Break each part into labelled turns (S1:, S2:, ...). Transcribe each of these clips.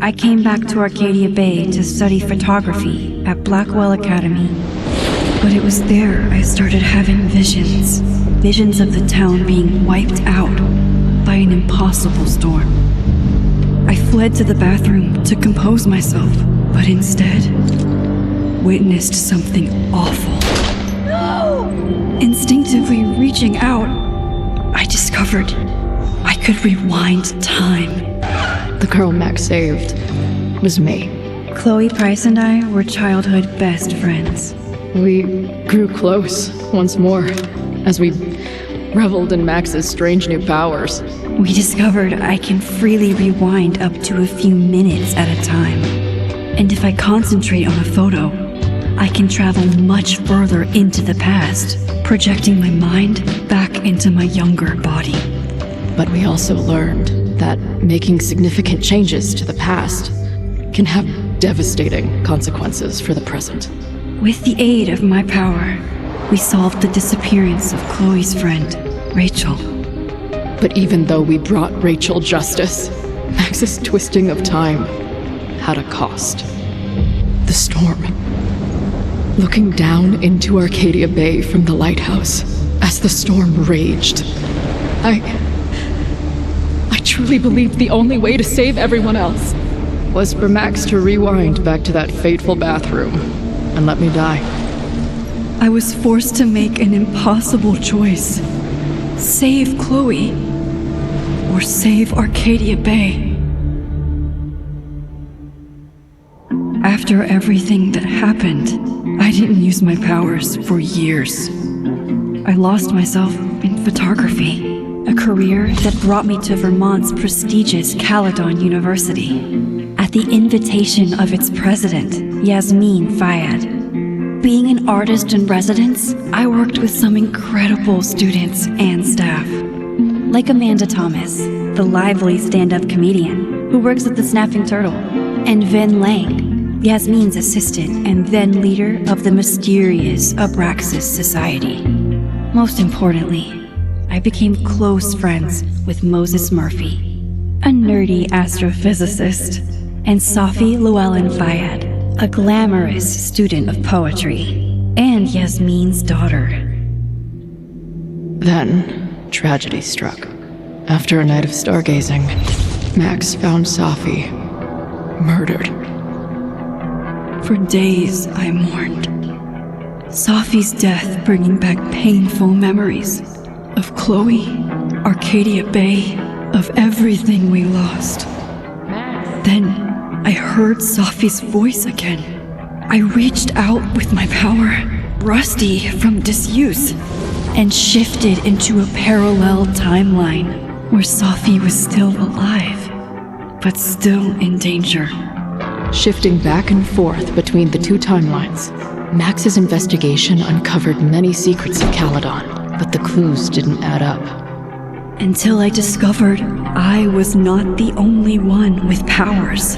S1: I came back to Arcadia Bay to study photography at Blackwell Academy. But it was there I started having visions. Visions of the town being wiped out by an impossible storm. I fled to the bathroom to compose myself, but instead witnessed something awful. No! Instinctively reaching out, I discovered I could rewind time.
S2: The girl Max saved was me.
S1: Chloe Price and I were childhood best friends.
S2: We grew close once more as we reveled in Max's strange new powers.
S1: We discovered I can freely rewind up to a few minutes at a time. And if I concentrate on a photo, I can travel much further into the past, projecting my mind back into my younger body.
S2: But we also learned that making significant changes to the past can have devastating consequences for the present.
S1: With the aid of my power, we solved the disappearance of Chloe's friend, Rachel.
S2: But even though we brought Rachel justice, Max's twisting of time had a cost. The storm. Looking down into Arcadia Bay from the lighthouse as the storm raged, I truly believed the only way to save everyone else was for Max to rewind back to that fateful bathroom and let me die.
S1: I was forced to make an impossible choice. Save Chloe, or save Arcadia Bay. After everything that happened, I didn't use my powers for years. I lost myself in photography, a career that brought me to Vermont's prestigious Caledon University, at the invitation of its president, Yasmin Fayyad. Being an artist in residence, I worked with some incredible students and staff, like Amanda Thomas, the lively stand-up comedian who works at the Snapping Turtle, and Vin Lang, Yasmin's assistant and then leader of the mysterious Abraxas Society. Most importantly, I became close friends with Moses Murphy, a nerdy astrophysicist, and Safi Llewellyn Fayyad, a glamorous student of poetry, and Yasmin's daughter.
S2: Then, tragedy struck. After a night of stargazing, Max found Safi murdered.
S1: For days, I mourned. Safi's death bringing back painful memories of Chloe, Arcadia Bay, of everything we lost. Then, I heard Safi's voice again. I reached out with my power, rusty from disuse, and shifted into a parallel timeline where Safi was still alive, but still in danger.
S2: Shifting back and forth between the two timelines, Max's investigation uncovered many secrets of Caledon, but the clues didn't add up.
S1: Until I discovered I was not the only one with powers.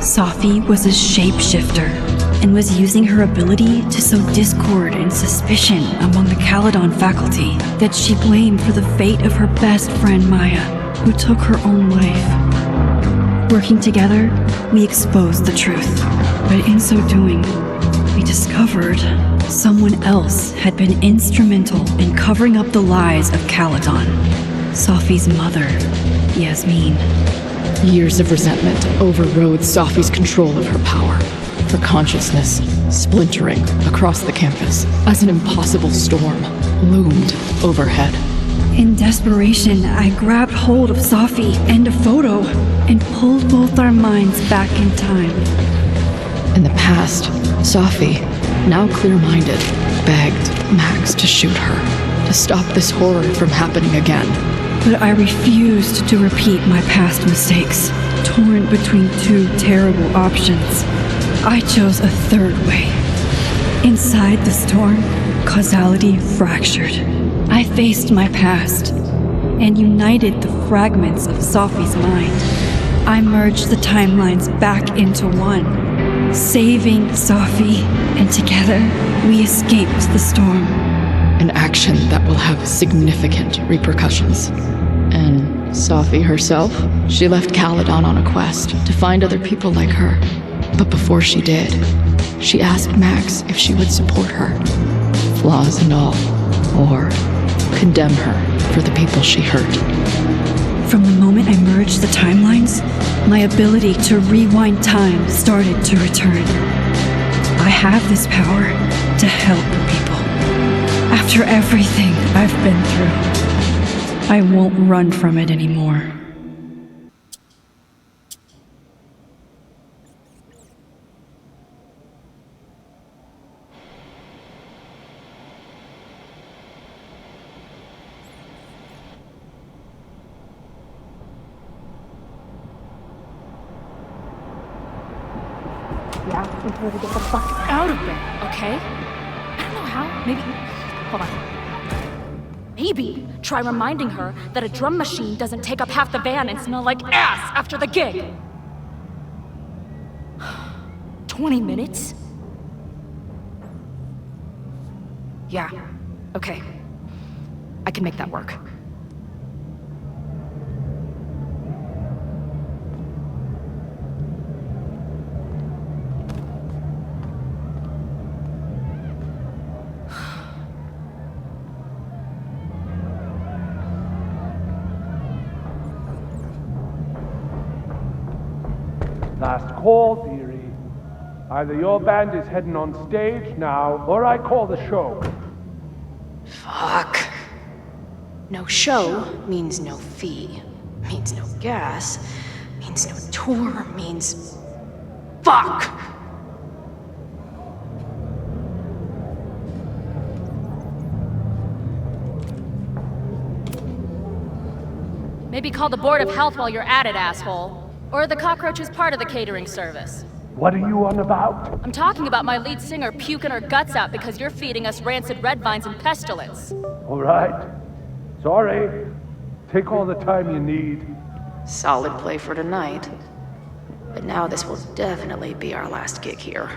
S1: Safi was a shapeshifter and was using her ability to sow discord and suspicion among the Caledon faculty that she blamed for the fate of her best friend Maya, who took her own life. Working together, we exposed the truth, but in so doing, we discovered someone else had been instrumental in covering up the lies of Caledon, Safi's mother, Yasmin.
S2: Years of resentment overrode Safi's control of her power, her consciousness splintering across the campus as an impossible storm loomed overhead.
S1: In desperation, I grabbed hold of Safi and a photo and pulled both our minds back in time.
S2: In the past, Safi, now clear-minded, begged Max to shoot her, to stop this horror from happening again.
S1: But I refused to repeat my past mistakes, torn between two terrible options. I chose a third way. Inside the storm, causality fractured. I faced my past and united the fragments of Safi's mind. I merged the timelines back into one, saving Safi, and together we escaped the storm.
S2: An action that will have significant repercussions. And Safi herself, she left Caledon on a quest to find other people like her. But before she did, she asked Max if she would support her, flaws and all, or condemn her for the people she hurt.
S1: From the moment I merged the timelines, my ability to rewind time started to return. I have this power to help people. After everything I've been through, I won't run from it anymore.
S3: Yeah, we need to get the fuck out of there, okay? I don't know how. Maybe. Hold on. Maybe try reminding her that a drum machine doesn't take up half the van and smell like ass after the gig. 20 minutes? Yeah, okay. I can make that work.
S4: Last call, dearie. Either your band is heading on stage now, or I call the show.
S5: Fuck. No show means no fee. Means no gas. Means no tour. Means... Fuck!
S3: Maybe call the Board of Health while you're at it, asshole. Or the cockroach is part of the catering service.
S4: What are you on about?
S3: I'm talking about my lead singer puking her guts out because you're feeding us rancid red vines and pestilence.
S4: All right. Sorry. Take all the time you need.
S5: Solid play for tonight. But now this will definitely be our last gig here.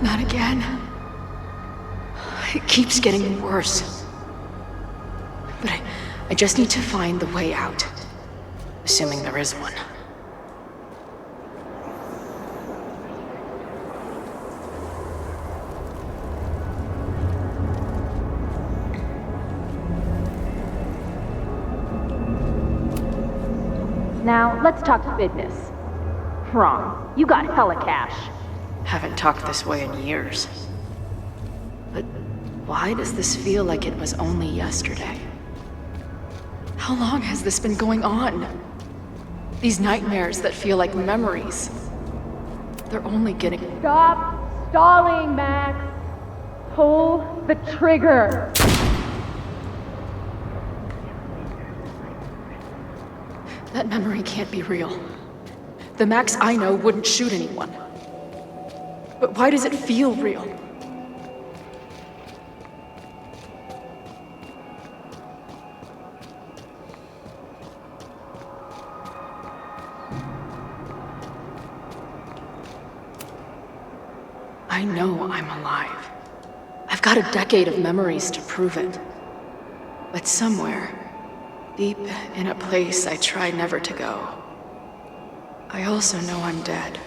S5: Not again. It keeps getting worse. But I just need to find the way out. Assuming there is one.
S3: Now, let's talk business. Wrong. You got hella cash.
S5: Haven't talked this way in years. But why does this feel like it was only yesterday? How long has this been going on? These nightmares that feel like memories. They're only getting...
S3: Stop stalling, Max. Pull the trigger.
S5: That memory can't be real. The Max I know wouldn't shoot anyone. But why does it feel real? I know I'm alive. I've got a decade of memories to prove it. But somewhere, deep in a place I try never to go, I also know I'm dead.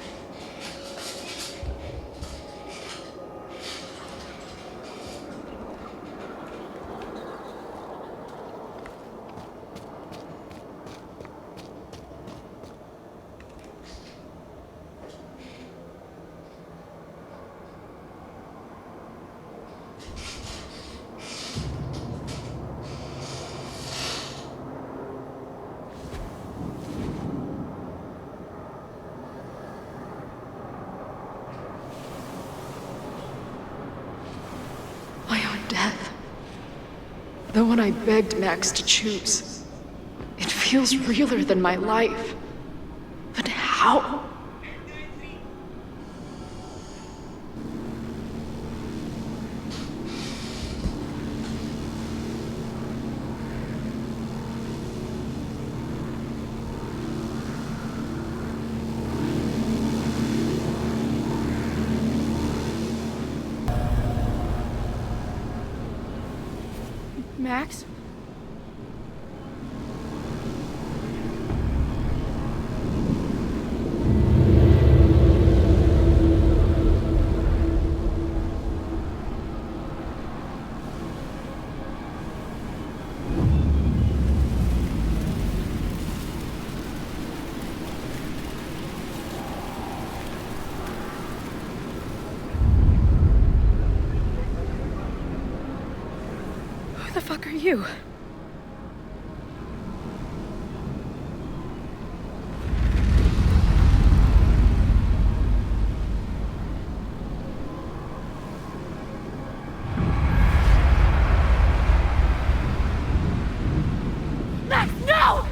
S5: death. The one I begged Max to choose. It feels realer than my life. But how?
S3: Max? Who the fuck are you? Max, no!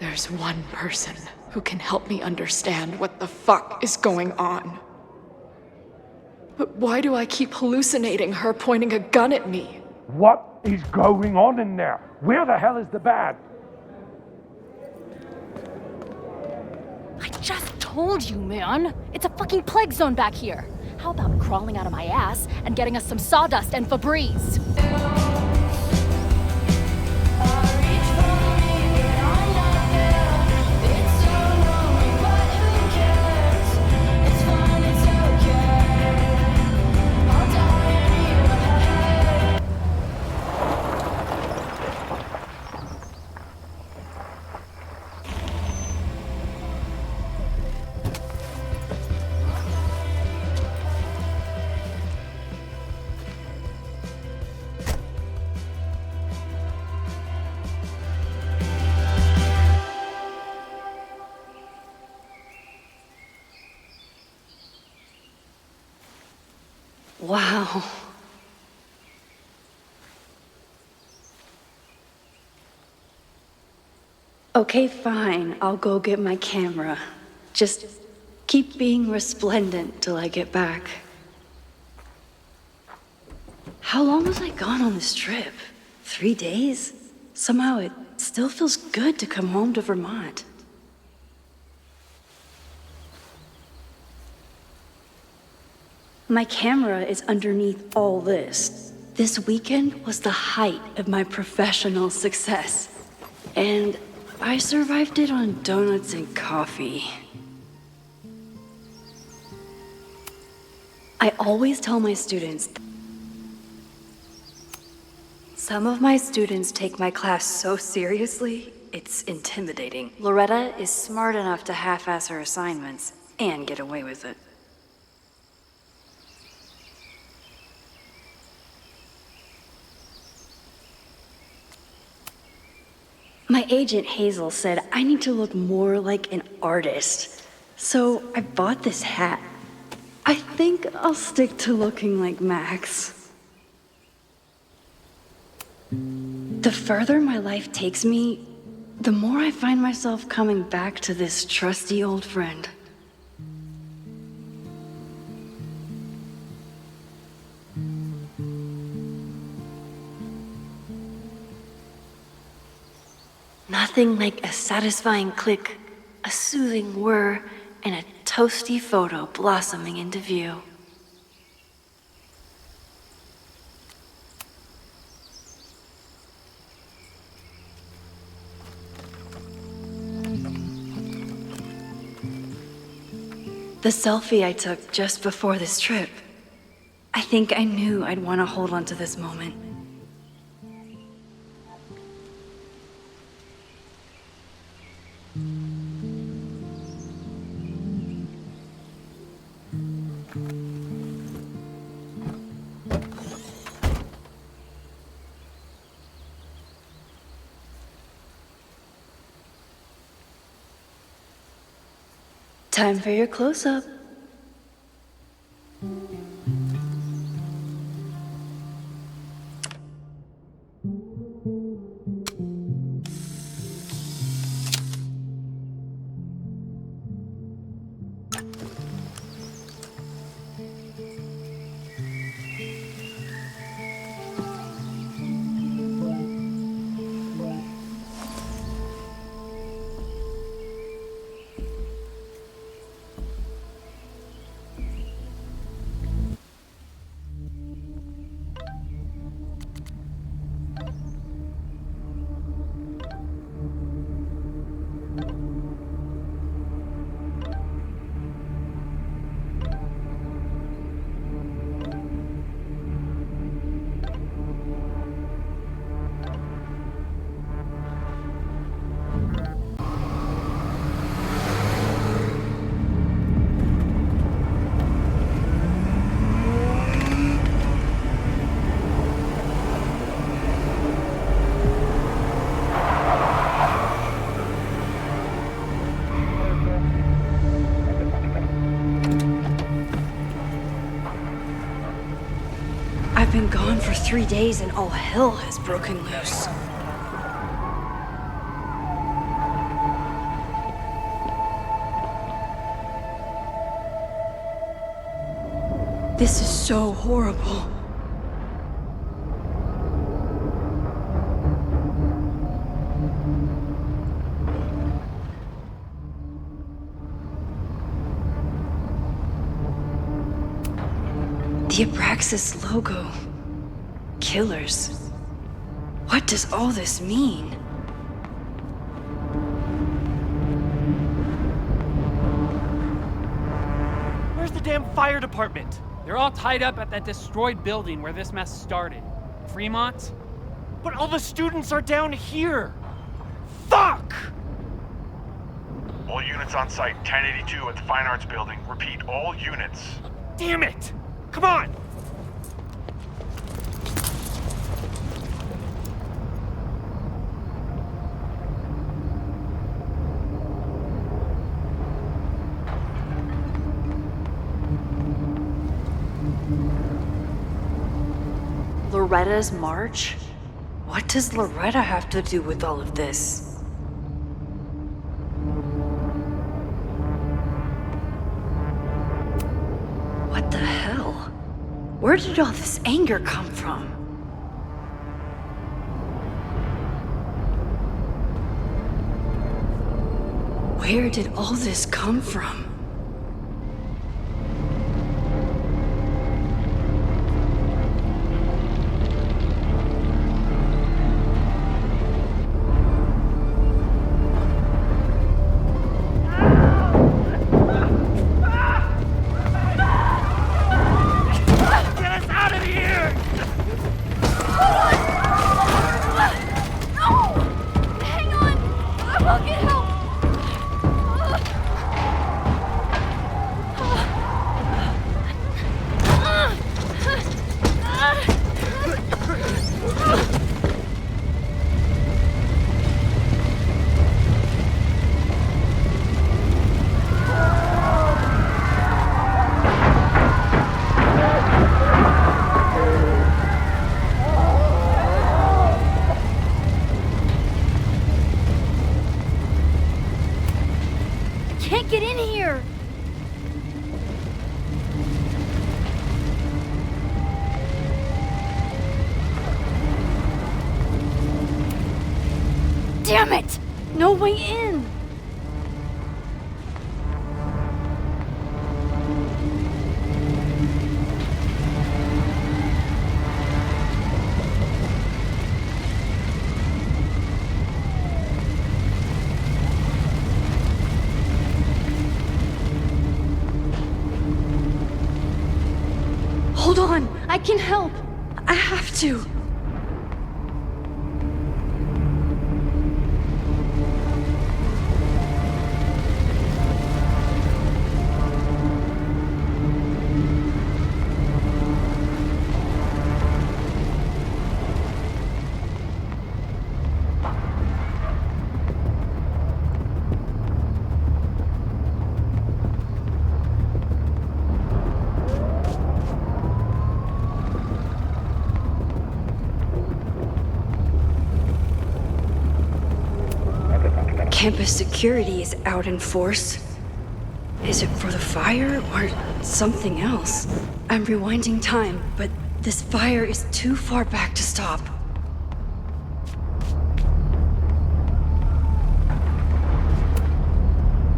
S5: There's one person who can help me understand what the fuck is going on. But why do I keep hallucinating her pointing a gun at me?
S4: What is going on in there? Where the hell is the bad?
S3: I just told you, man. It's a fucking plague zone back here. How about crawling out of my ass and getting us some sawdust and Febreze?
S1: Wow. Okay, fine. I'll go get my camera. Just keep being resplendent till I get back. How long was I gone on this trip? 3 days? Somehow it still feels good to come home to Vermont. My camera is underneath all this. This weekend was the height of my professional success. And I survived it on donuts and coffee. I always tell my students, some of my students take my class so seriously, it's intimidating. Loretta is smart enough to half-ass her assignments and get away with it. My agent Hazel said I need to look more like an artist, so I bought this hat. I think I'll stick to looking like Max. The further my life takes me, the more I find myself coming back to this trusty old friend. Nothing like a satisfying click, a soothing whir, and a toasty photo blossoming into view. The selfie I took just before this trip. I think I knew I'd want to hold on to this moment.
S6: Time for your close-up. I've been gone for 3 days and all hell has broken loose. This is so horrible. The Abraxas logo. Killers. What does all this mean?
S7: Where's the damn fire department?
S8: They're all tied up at that destroyed building where this mess started. Fremont?
S7: But all the students are down here! Fuck!
S9: All units on site, 1082 at the Fine Arts Building. Repeat, all units.
S7: Damn it! Come on!
S6: Loretta's march? What does Loretta have to do with all of this? What the hell? Where did all this anger come from? Where did all this come from?
S3: Can't get in here! Damn it! No way in! Hold on! I can help! I have to!
S1: Campus security is out in force. Is it for the fire or something else? I'm rewinding time, but this fire is too far back to stop.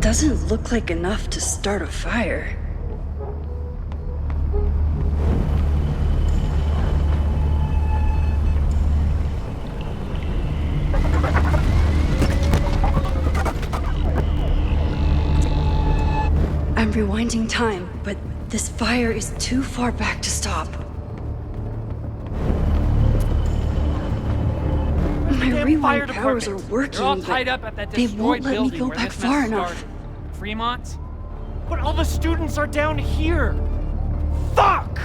S1: Doesn't look like enough to start a fire. I'm rewinding time, but this fire is too far back to stop. My rewind powers are working,
S8: They're all tied up at that
S1: they
S8: destroyed
S1: won't let me
S8: building
S1: go
S8: where
S1: back
S8: this
S1: far
S8: mess
S1: enough.
S8: started. Fremont?
S7: But all the students are down here. Fuck!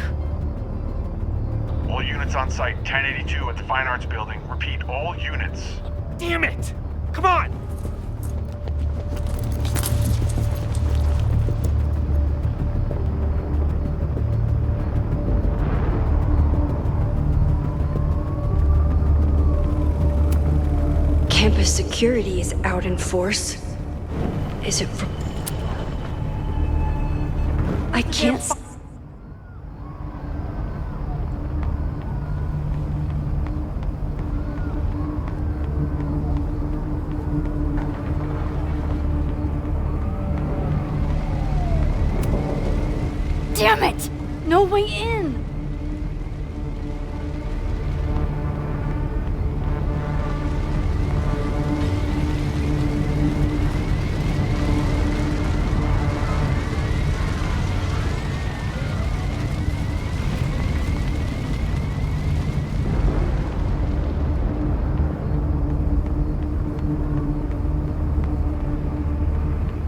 S9: All units on site, 1082 at the Fine Arts Building. Repeat, all units.
S7: Damn it! Come on!
S1: Campus security is out in force. Is it for... I can't...
S3: Damn it! No way in!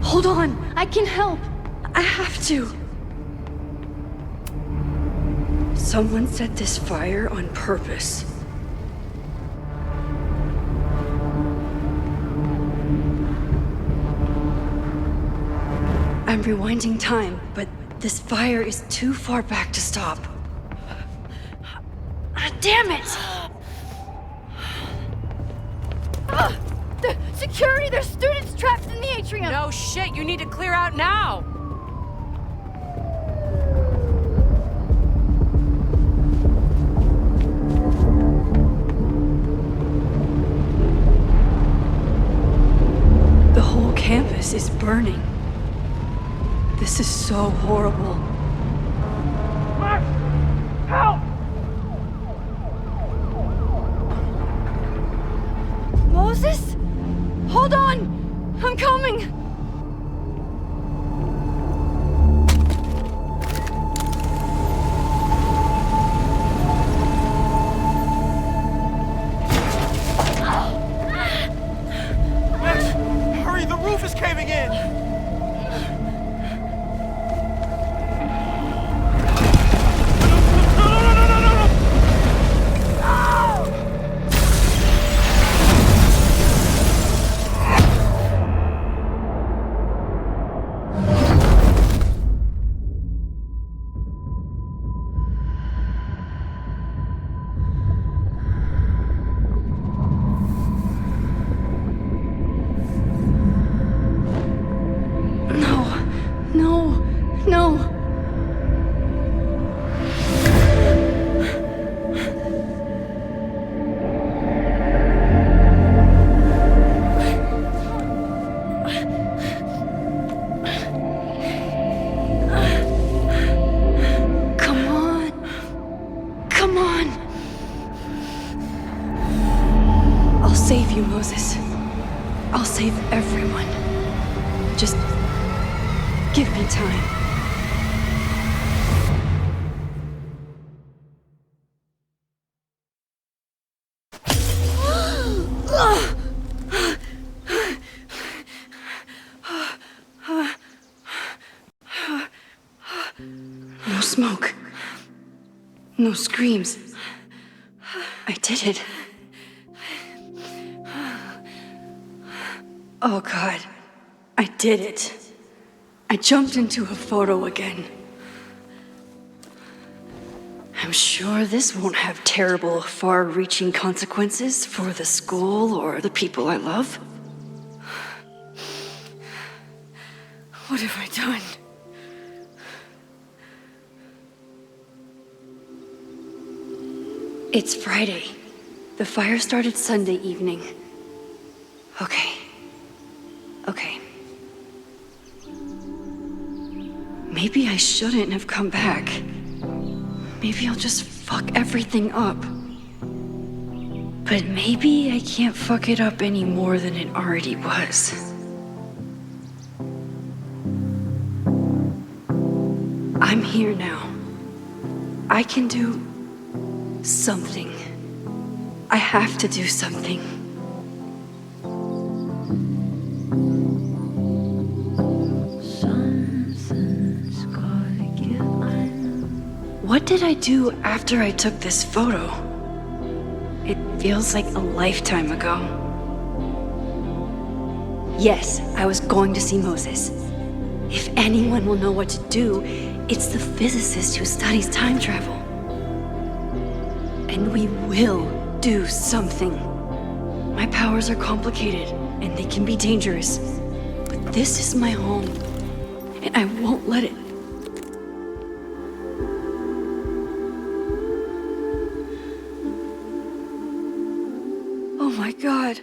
S1: Hold on, I can help. I have to. Someone set this fire on purpose. I'm rewinding time, but this fire is too far back to stop. Damn it!
S3: The security! There's students trapped in the atrium!
S10: No shit, you need to clear out now!
S1: The whole campus is burning. This is so horrible.
S4: Max! Help!
S3: Moses? Hold on! I'm coming!
S7: Max, hurry, the roof is caving in!
S1: No. Come on. I'll save you, Moses. I'll save everyone. Just give me time. No smoke. No screams. I did it. Oh God, I did it. I jumped into a photo again. I'm sure this won't have terrible, far-reaching consequences for the school or the people I love. What have I done? It's Friday. The fire started Sunday evening. Okay. Maybe I shouldn't have come back. Maybe I'll just fuck everything up. But maybe I can't fuck it up any more than it already was. I'm here now. I can do something. I have to do something. What did I do after I took this photo? It feels like a lifetime ago. Yes, I was going to see Moses. If anyone will know what to do, it's the physicist who studies time travel. And we will do something. My powers are complicated, and they can be dangerous. But this is my home, and I won't let it. Oh my God.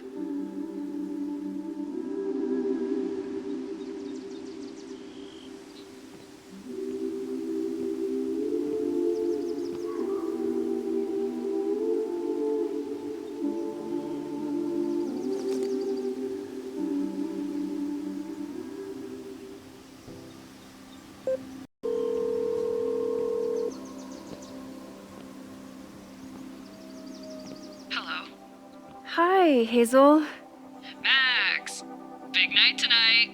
S2: Hello.
S1: Hi, Hazel.
S2: Max! Big night tonight.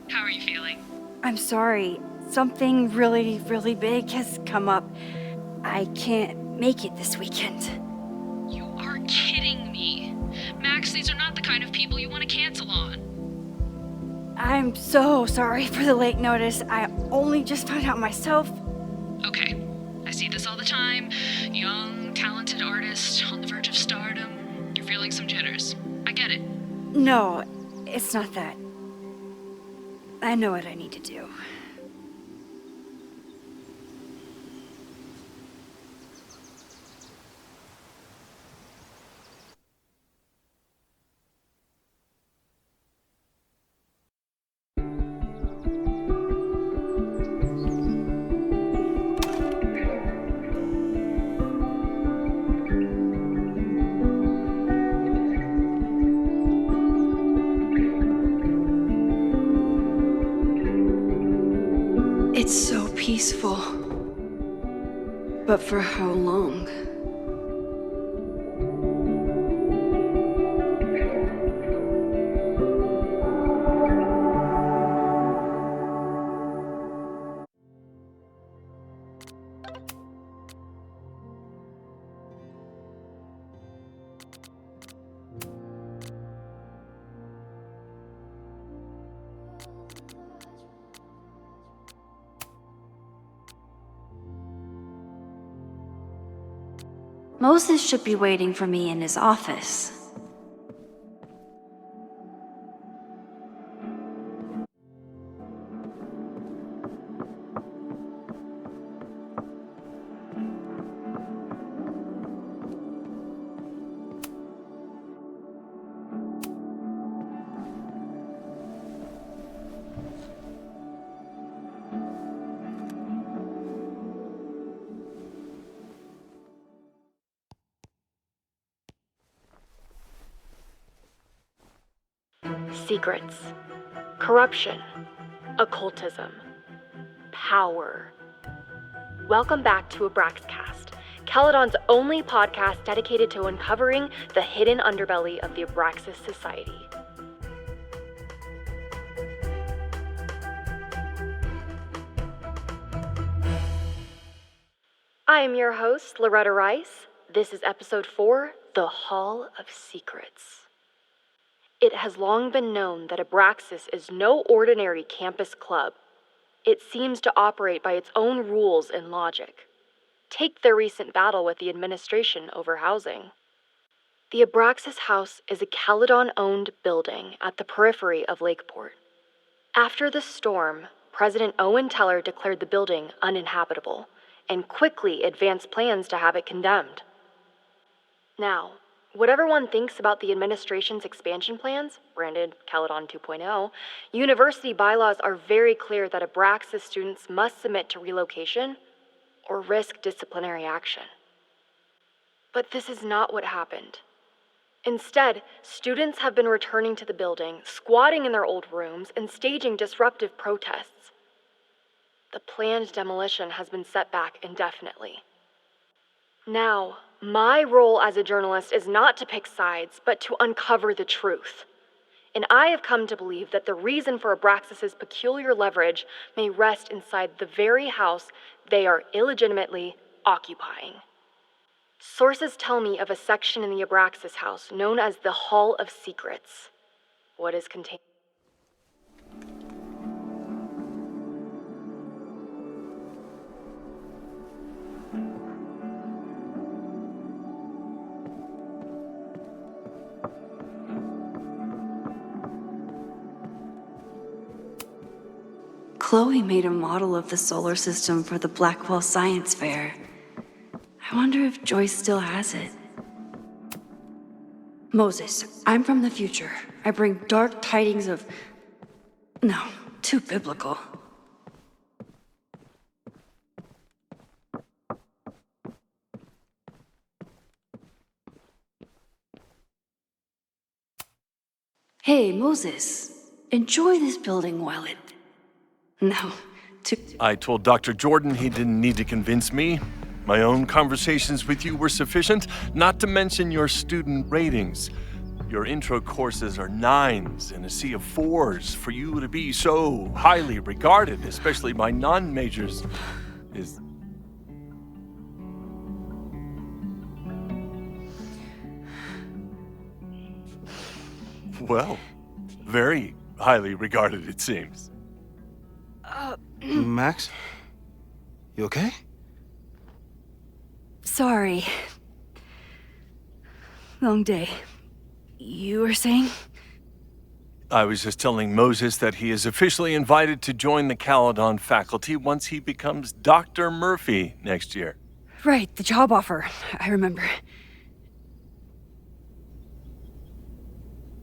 S2: How are you feeling?
S1: I'm sorry. Something really, really big has come up. I can't make it this weekend.
S2: You are kidding me. Max, these are not the kind of people you want to cancel on.
S1: I'm so sorry for the late notice. I only just found out myself.
S2: Okay, I see this all the time. Young, talented artist on the verge of stardom. You're feeling some jitters. I get it.
S1: No, it's not that. I know what I need to do. It's so peaceful. But for how long? Moses should be waiting for me in his office.
S3: Secrets, corruption, occultism, power. Welcome back to Abraxcast, Caledon's only podcast dedicated to uncovering the hidden underbelly of the Abraxas Society. I am your host, Loretta Rice. This is episode 4, The Hall of Secrets. It has long been known that Abraxas is no ordinary campus club. It seems to operate by its own rules and logic. Take their recent battle with the administration over housing. The Abraxas House is a Caledon-owned building at the periphery of Lakeport.
S11: After the storm, President Owen Teller declared the building uninhabitable and quickly advanced plans to have it condemned. Now, whatever one thinks about the administration's expansion plans, branded Caledon 2.0, university bylaws are very clear that Abraxas students must submit to relocation or risk disciplinary action. But this is not what happened. Instead, students have been returning to the building, squatting in their old rooms, and staging disruptive protests. The planned demolition has been set back indefinitely. Now, my role as a journalist is not to pick sides, but to uncover the truth. And I have come to believe that the reason for Abraxas's peculiar leverage may rest inside the very house they are illegitimately occupying. Sources tell me of a section in the Abraxas house known as the Hall of Secrets. What is contained?
S1: Chloe made a model of the solar system for the Blackwell Science Fair. I wonder if Joyce still has it. Moses, I'm from the future. I bring dark tidings of... No, too biblical. Hey, Moses, enjoy this building while it... No, too...
S12: I told Dr. Jordan he didn't need to convince me. My own conversations with you were sufficient, not to mention your student ratings. Your intro courses are 9s in a sea of 4s. For you to be so highly regarded, especially by non-majors, is... Well, very highly regarded, it seems.
S13: Max? You okay?
S1: Sorry. Long day. You were saying?
S12: I was just telling Moses that he is officially invited to join the Caledon faculty once he becomes Dr. Murphy next year.
S1: Right, the job offer. I remember.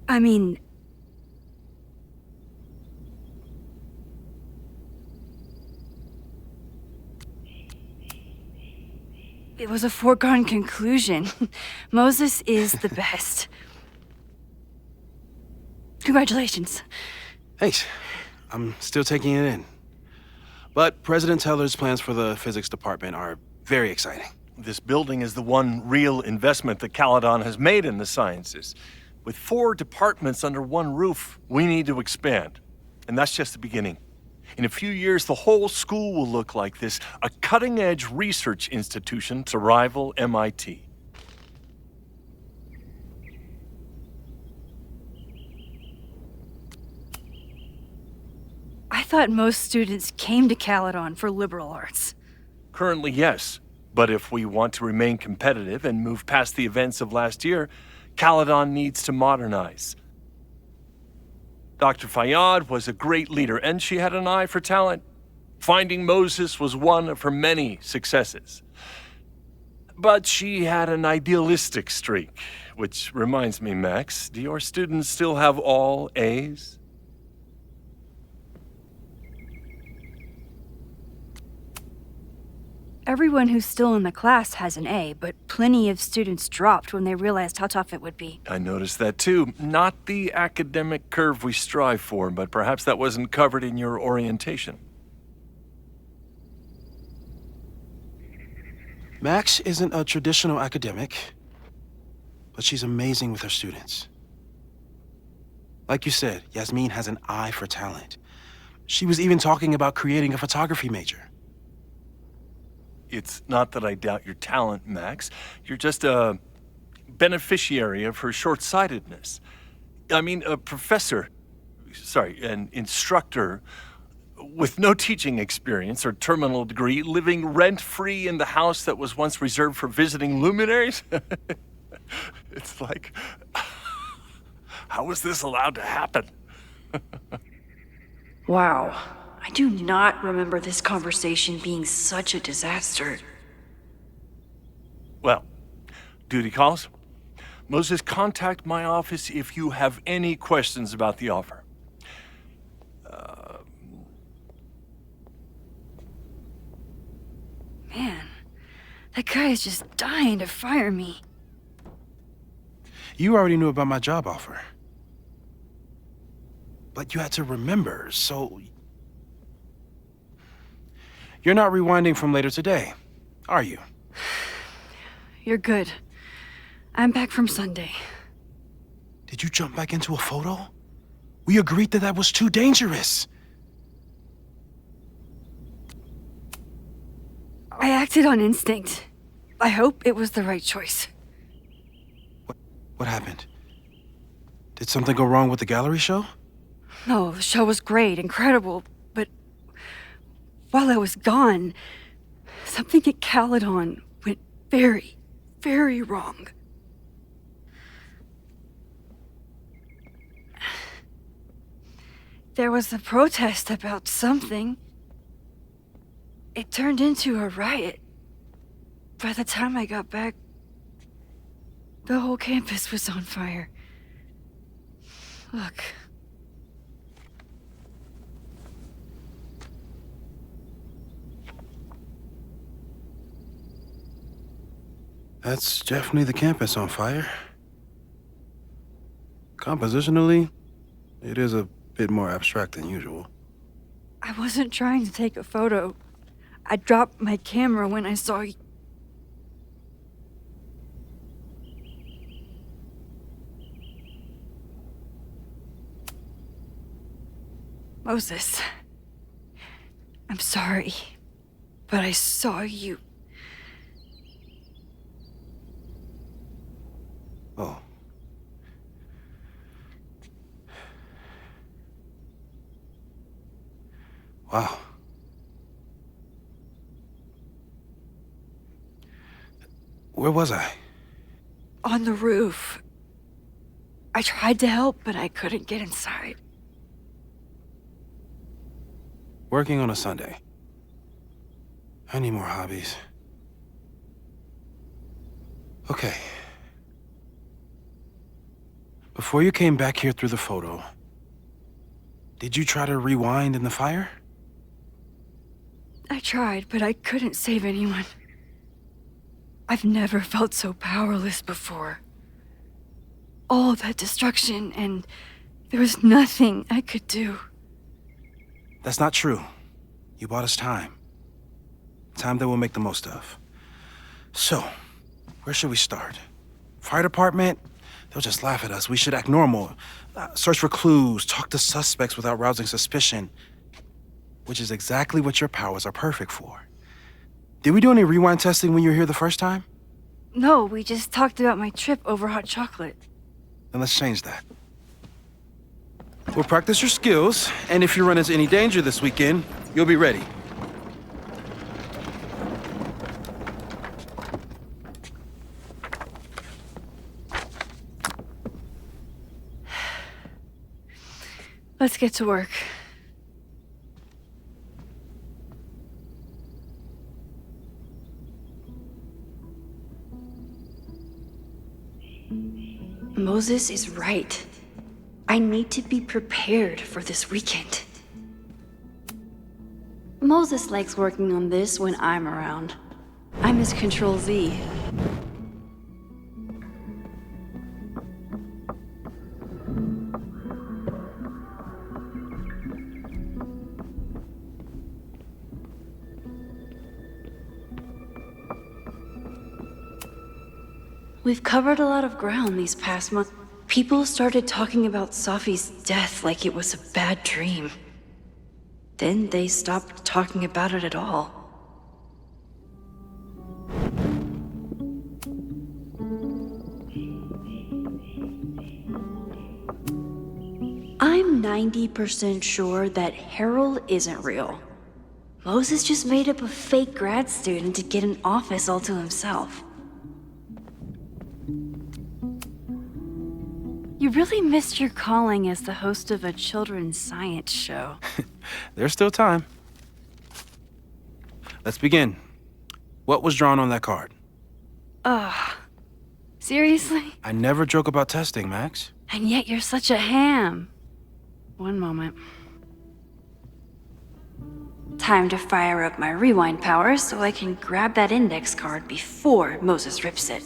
S1: I mean... It was a foregone conclusion. Moses is the best. Congratulations.
S13: Thanks. I'm still taking it in. But President Teller's plans for the physics department are very exciting.
S12: This building is the one real investment that Caledon has made in the sciences. With 4 departments under one roof, we need to expand. And that's just the beginning. In a few years, the whole school will look like this, a cutting-edge research institution to rival MIT.
S1: I thought most students came to Caledon for liberal arts.
S12: Currently, yes. But if we want to remain competitive and move past the events of last year, Caledon needs to modernize. Dr. Fayyad was a great leader, and she had an eye for talent. Finding Moses was one of her many successes. But she had an idealistic streak, which reminds me, Max, do your students still have all A's?
S1: Everyone who's still in the class has an A, but plenty of students dropped when they realized how tough it would be.
S12: I noticed that too. Not the academic curve we strive for, but perhaps that wasn't covered in your orientation.
S13: Max isn't a traditional academic, but she's amazing with her students. Like you said, Yasmin has an eye for talent. She was even talking about creating a photography major.
S12: It's not that I doubt your talent, Max. You're just a beneficiary of her short-sightedness. I mean, an instructor with no teaching experience or terminal degree, living rent-free in the house that was once reserved for visiting luminaries? It's like, how was this allowed to happen?
S6: Wow. I do not remember this conversation being such a disaster.
S12: Well, duty calls. Moses, contact my office if you have any questions about the offer.
S1: Man, that guy is just dying to fire me.
S13: You already knew about my job offer. But you had to remember, so... You're not rewinding from later today, are you?
S1: You're good. I'm back from Sunday.
S13: Did you jump back into a photo? We agreed that was too dangerous.
S1: I acted on instinct. I hope it was the right choice.
S13: What happened? Did something go wrong with the gallery show?
S1: No, the show was great, incredible, but while I was gone, something at Caledon went very, very wrong. There was a protest about something. It turned into a riot. By the time I got back, the whole campus was on fire. Look.
S13: That's definitely the campus on fire. Compositionally, it is a bit more abstract than usual.
S1: I wasn't trying to take a photo. I dropped my camera when I saw you. Moses, I'm sorry, but I saw you.
S13: Oh. Wow. Where was I?
S1: On the roof. I tried to help, but I couldn't get inside.
S13: Working on a Sunday. I need more hobbies. Okay. Before you came back here through the photo, did you try to rewind in the fire?
S1: I tried, but I couldn't save anyone. I've never felt so powerless before. All that destruction, and there was nothing I could do.
S13: That's not true. You bought us time. Time that we'll make the most of. So, where should we start? Fire department? They'll just laugh at us. We should act normal. Search for clues, talk to suspects without rousing suspicion. Which is exactly what your powers are perfect for. Did we do any rewind testing when you were here the first time?
S1: No, we just talked about my trip over hot chocolate.
S13: Then let's change that. We'll practice your skills, and if you run into any danger this weekend, you'll be ready.
S1: Let's get to work.
S6: Moses is right. I need to be prepared for this weekend. Moses likes working on this when I'm around. I'm his Control-Z. We've covered a lot of ground these past months. People started talking about Safi's death like it was a bad dream. Then they stopped talking about it at all. I'm 90% sure that Harold isn't real. Moses just made up a fake grad student to get an office all to himself.
S1: You really missed your calling as the host of a children's science show.
S13: There's still time. Let's begin. What was drawn on that card?
S6: Seriously?
S13: I never joke about testing, Max.
S6: And yet you're such a ham. One moment. Time to fire up my rewind powers so I can grab that index card before Moses rips it.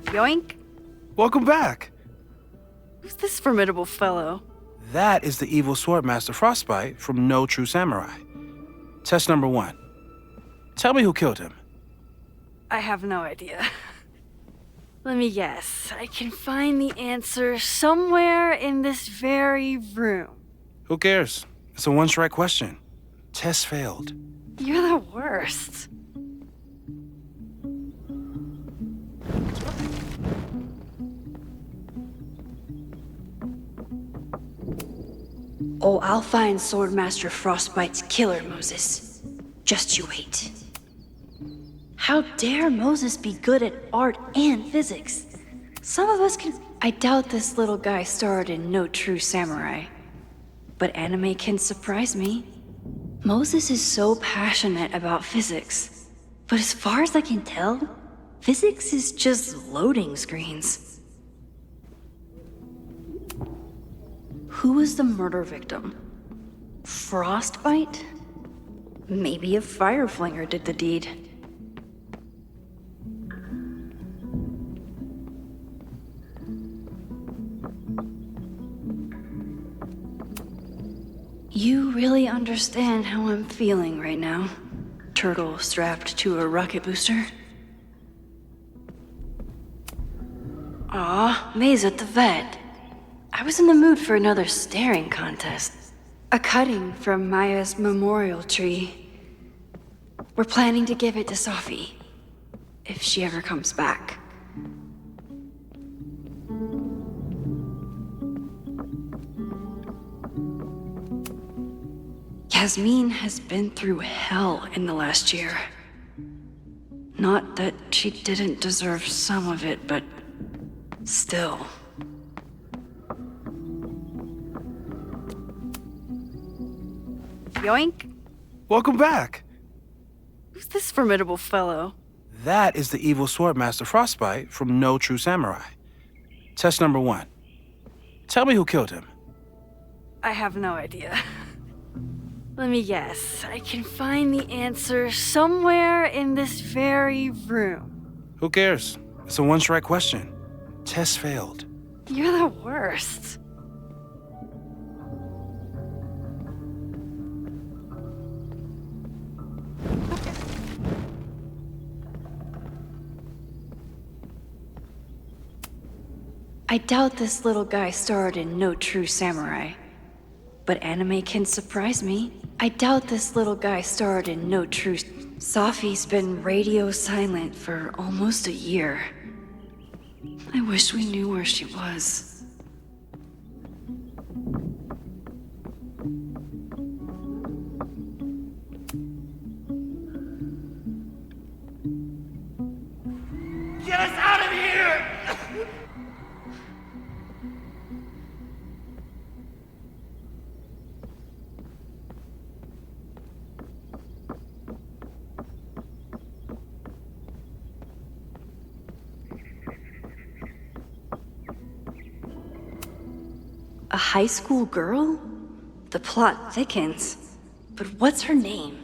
S6: Yoink!
S13: Welcome back.
S6: Who's this formidable fellow?
S13: That is the evil Swordmaster Frostbite from No True Samurai. Test number 1. Tell me who killed him.
S6: I have no idea. Let me guess. I can find the answer somewhere in this very room.
S13: Who cares? It's a one-strike question. Test failed.
S6: You're the worst. Oh, I'll find Swordmaster Frostbite's killer, Moses. Just you wait. How dare Moses be good at art and physics? Some of us can... I doubt this little guy starred in No True Samurai. But anime can surprise me. Moses is so passionate about physics. But as far as I can tell, physics is just loading screens. Who was the murder victim? Frostbite? Maybe a fire flinger did the deed. You really understand how I'm feeling right now? Turtle strapped to a rocket booster? Aw, May's at the vet. I was in the mood for another staring contest. A cutting from Maya's memorial tree. We're planning to give it to Sophie, if she ever comes back. Yasmin has been through hell in the last year. Not that she didn't deserve some of it, but still. Yoink!
S13: Welcome back.
S6: Who's this formidable fellow?
S13: That is the evil Swordmaster Frostbite from No True Samurai. Test number 1. Tell me who killed him.
S6: I have no idea. Let me guess. I can find the answer somewhere in this very room.
S13: Who cares? It's a one-strike question. Test failed.
S6: You're the worst. I doubt this little guy starred in No True Samurai. But anime can surprise me. I doubt this little guy starred in No True... Sophie's been radio silent for almost a year. I wish we knew where she was.
S7: Get us out of here!
S6: A high school girl? The plot thickens. But what's her name?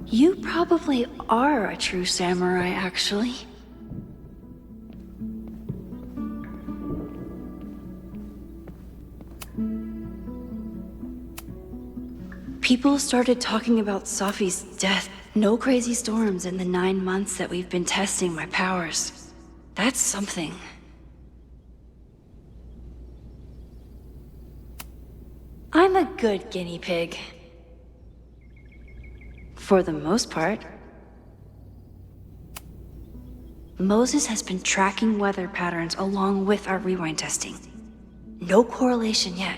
S6: You probably are a true samurai, actually. People started talking about Sophie's death. No crazy storms in the 9 months that we've been testing my powers. That's something. I'm a good guinea pig. For the most part. Moses has been tracking weather patterns along with our rewind testing. No correlation yet.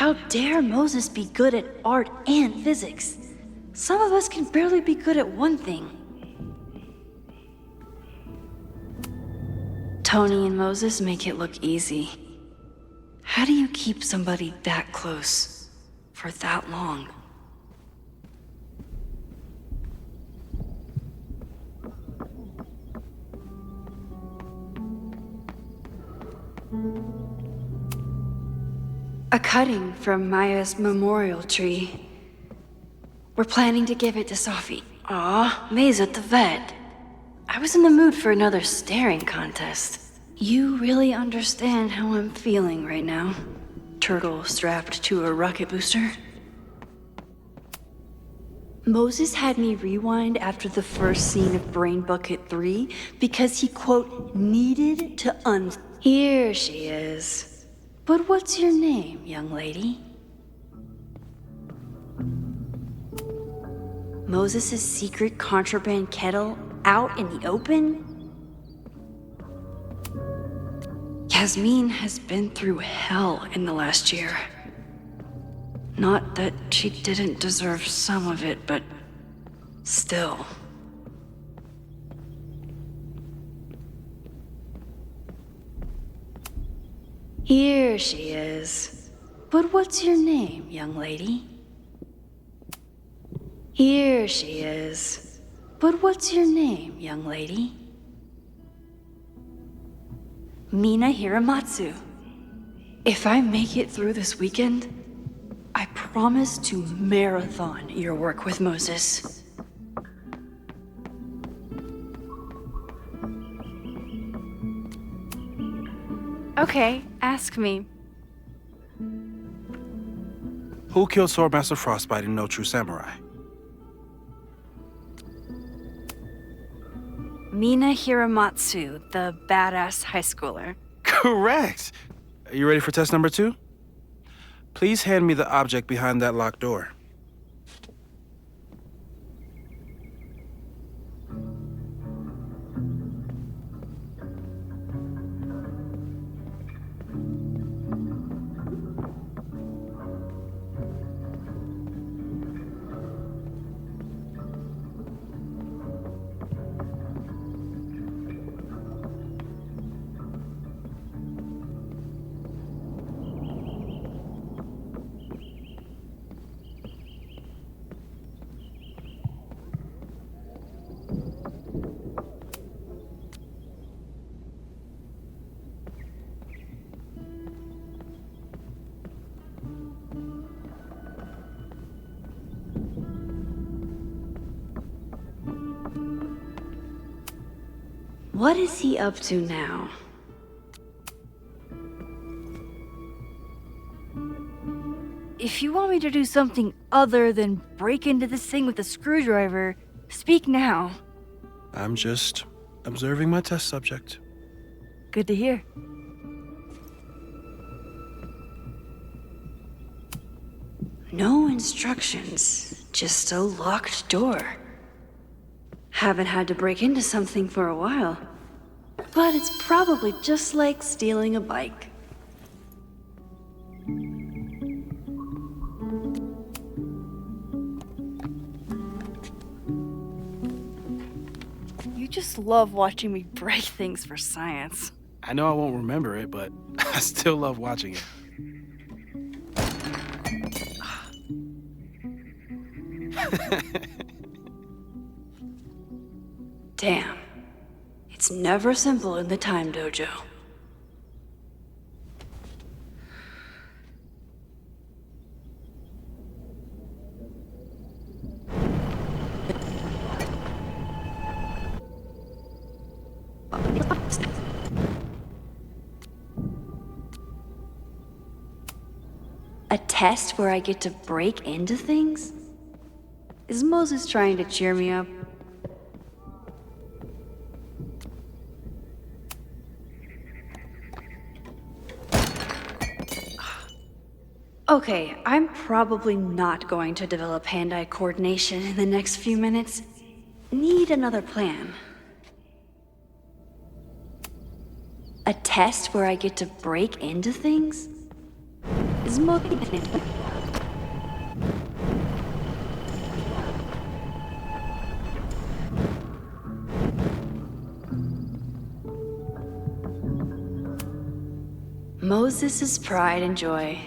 S6: How dare Moses be good at art and physics? Some of us can barely be good at one thing. Tony and Moses make it look easy. How do you keep somebody that close for that long? A cutting from Maya's memorial tree. We're planning to give it to Sophie. Aw, May's at the vet. I was in the mood for another staring contest. You really understand how I'm feeling right now? Turtle strapped to a rocket booster? Moses had me rewind after the first scene of Brain Bucket 3 because he, quote, needed to Here she is. But what's your name, young lady? Moses' secret contraband kettle out in the open? Yasmin has been through hell in the last year. Not that she didn't deserve some of it, but still. Here she is. But what's your name, young lady? Here she is. But what's your name, young lady? Mina Hiramatsu. If I make it through this weekend, I promise to marathon your work with Moses. Okay, ask me.
S13: Who killed Swordmaster Frostbite in No True Samurai?
S6: Mina Hiramatsu, the badass high schooler.
S13: Correct! Are you ready for test number 2? Please hand me the object behind that locked door.
S6: What is he up to now? If you want me to do something other than break into this thing with a screwdriver, speak now.
S13: I'm just observing my test subject.
S6: Good to hear. No instructions, just a locked door. Haven't had to break into something for a while. But it's probably just like stealing a bike. You just love watching me break things for science.
S13: I know I won't remember it, but I still love watching it.
S6: Damn. It's never simple in the time dojo. A test where I get to break into things? Is Moses trying to cheer me up? Okay, I'm probably not going to develop hand-eye coordination in the next few minutes. Need another plan. A test where I get to break into things? Is is Moses' pride and joy,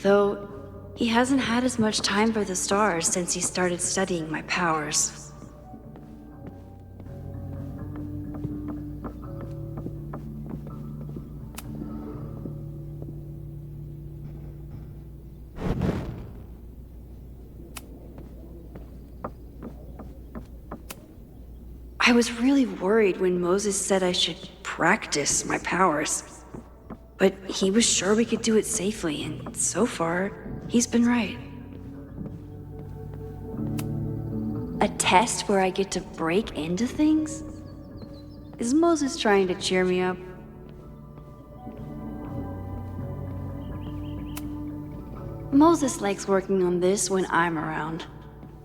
S6: though he hasn't had as much time for the stars since he started studying my powers. I was really worried when Moses said I should practice my powers. But he was sure we could do it safely, and so far, he's been right. A test where I get to break into things? Is Moses trying to cheer me up? Moses likes working on this when I'm around.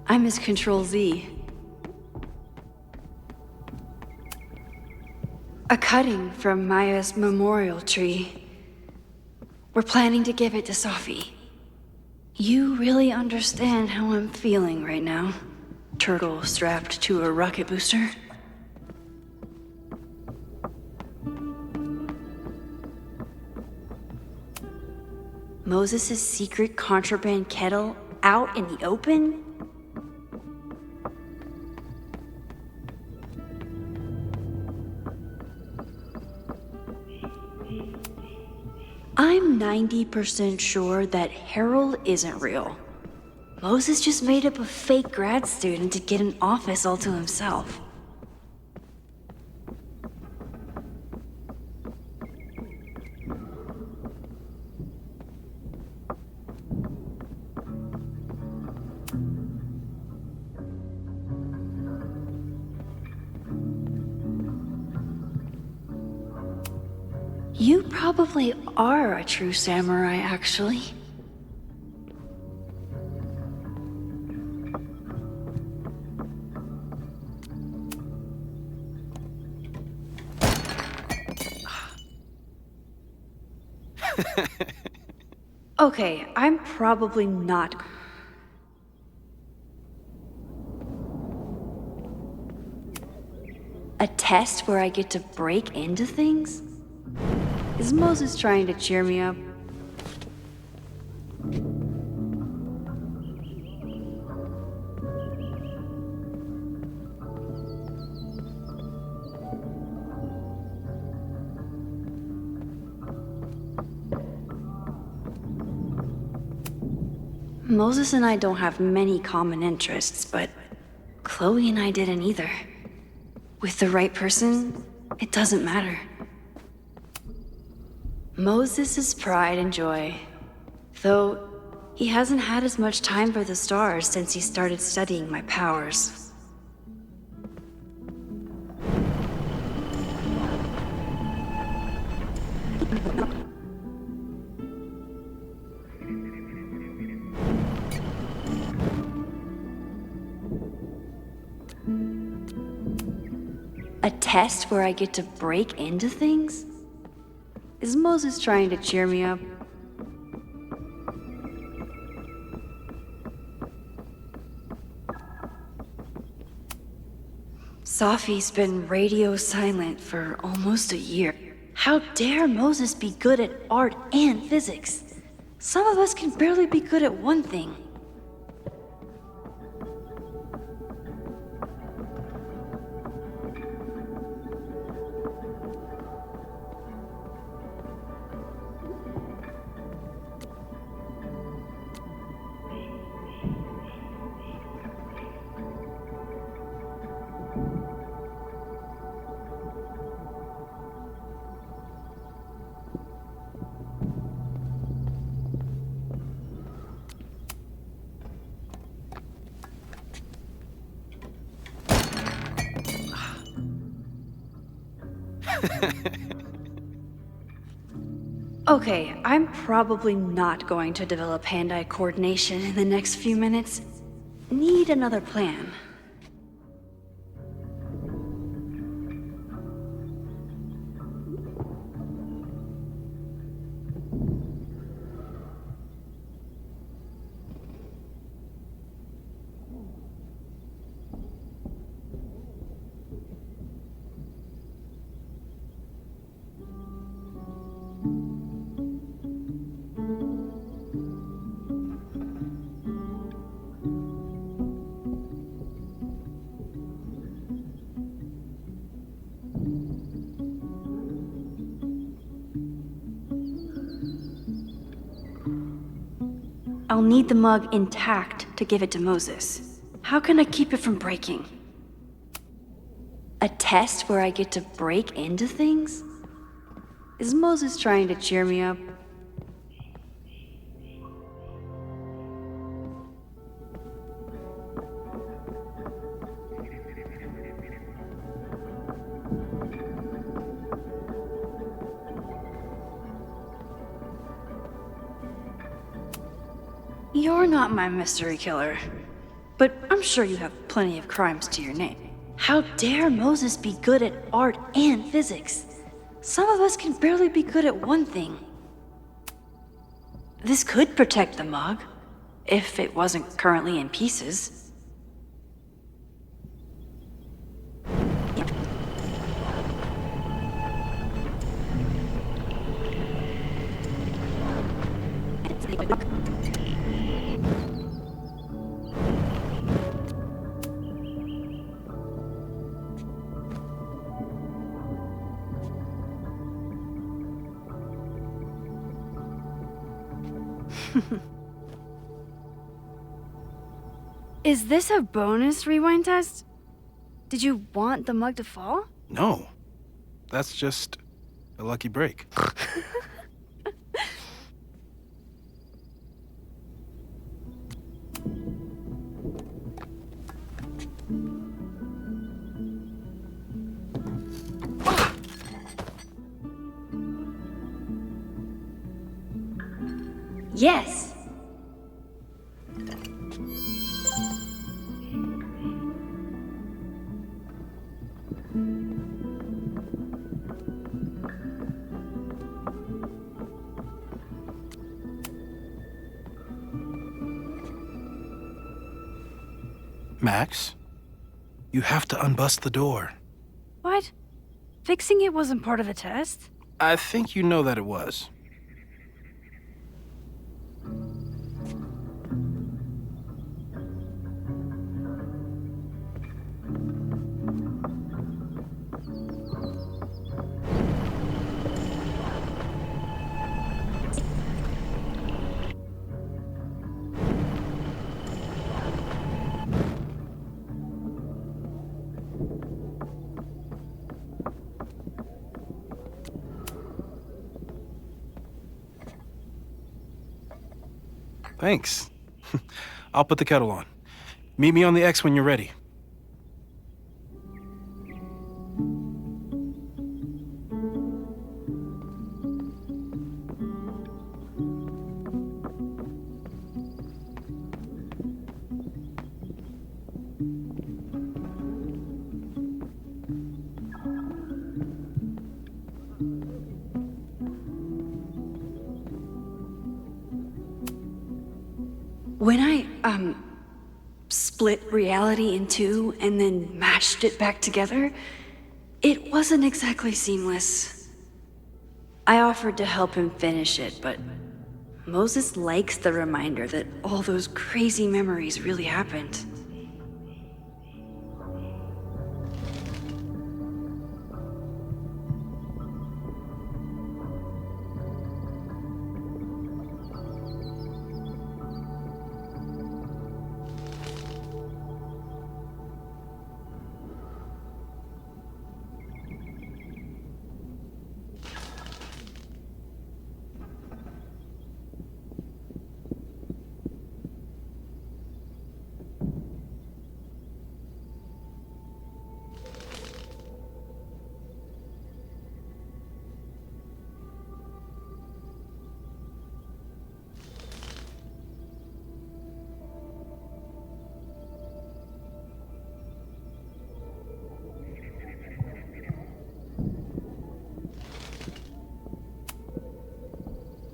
S6: I'm his Control Z. A cutting from Maya's memorial tree. We're planning to give it to Sophie. You really understand how I'm feeling right now, turtle strapped to a rocket booster? Moses' secret contraband kettle out in the open? I'm 90% sure that Harold isn't real. Moses just made up a fake grad student to get an office all to himself. You probably are a true samurai, actually. Okay, I'm probably not. A test where I get to break into things? Is Moses trying to cheer me up? Moses and I don't have many common interests, but Chloe and I didn't either. With the right person, it doesn't matter. Moses' pride and joy, though he hasn't had as much time for the stars since he started studying my powers. A test where I get to break into things? Is Moses trying to cheer me up? Sophie's been radio silent for almost a year. How dare Moses be good at art and physics? Some of us can barely be good at one thing. Okay, I'm probably not going to develop hand-eye coordination in the next few minutes. Need another plan. I'll need the mug intact to give it to Moses. How can I keep it from breaking? A test where I get to break into things? Is Moses trying to cheer me up? You're not my mystery killer, but I'm sure you have plenty of crimes to your name. How dare Moses be good at art and physics? Some of us can barely be good at one thing. This could protect the mug, if it wasn't currently in pieces.
S14: Is this a bonus rewind test? Did you want the mug to fall?
S13: No. That's just a lucky break.
S6: Yes.
S13: Max, you have to unbust the door.
S14: What? Fixing it wasn't part of the test?
S13: I think you know that it was. Thanks. I'll put the kettle on. Meet me on the X when you're ready.
S6: When I, split reality in two and then mashed it back together, it wasn't exactly seamless. I offered to help him finish it, but Moses likes the reminder that all those crazy memories really happened.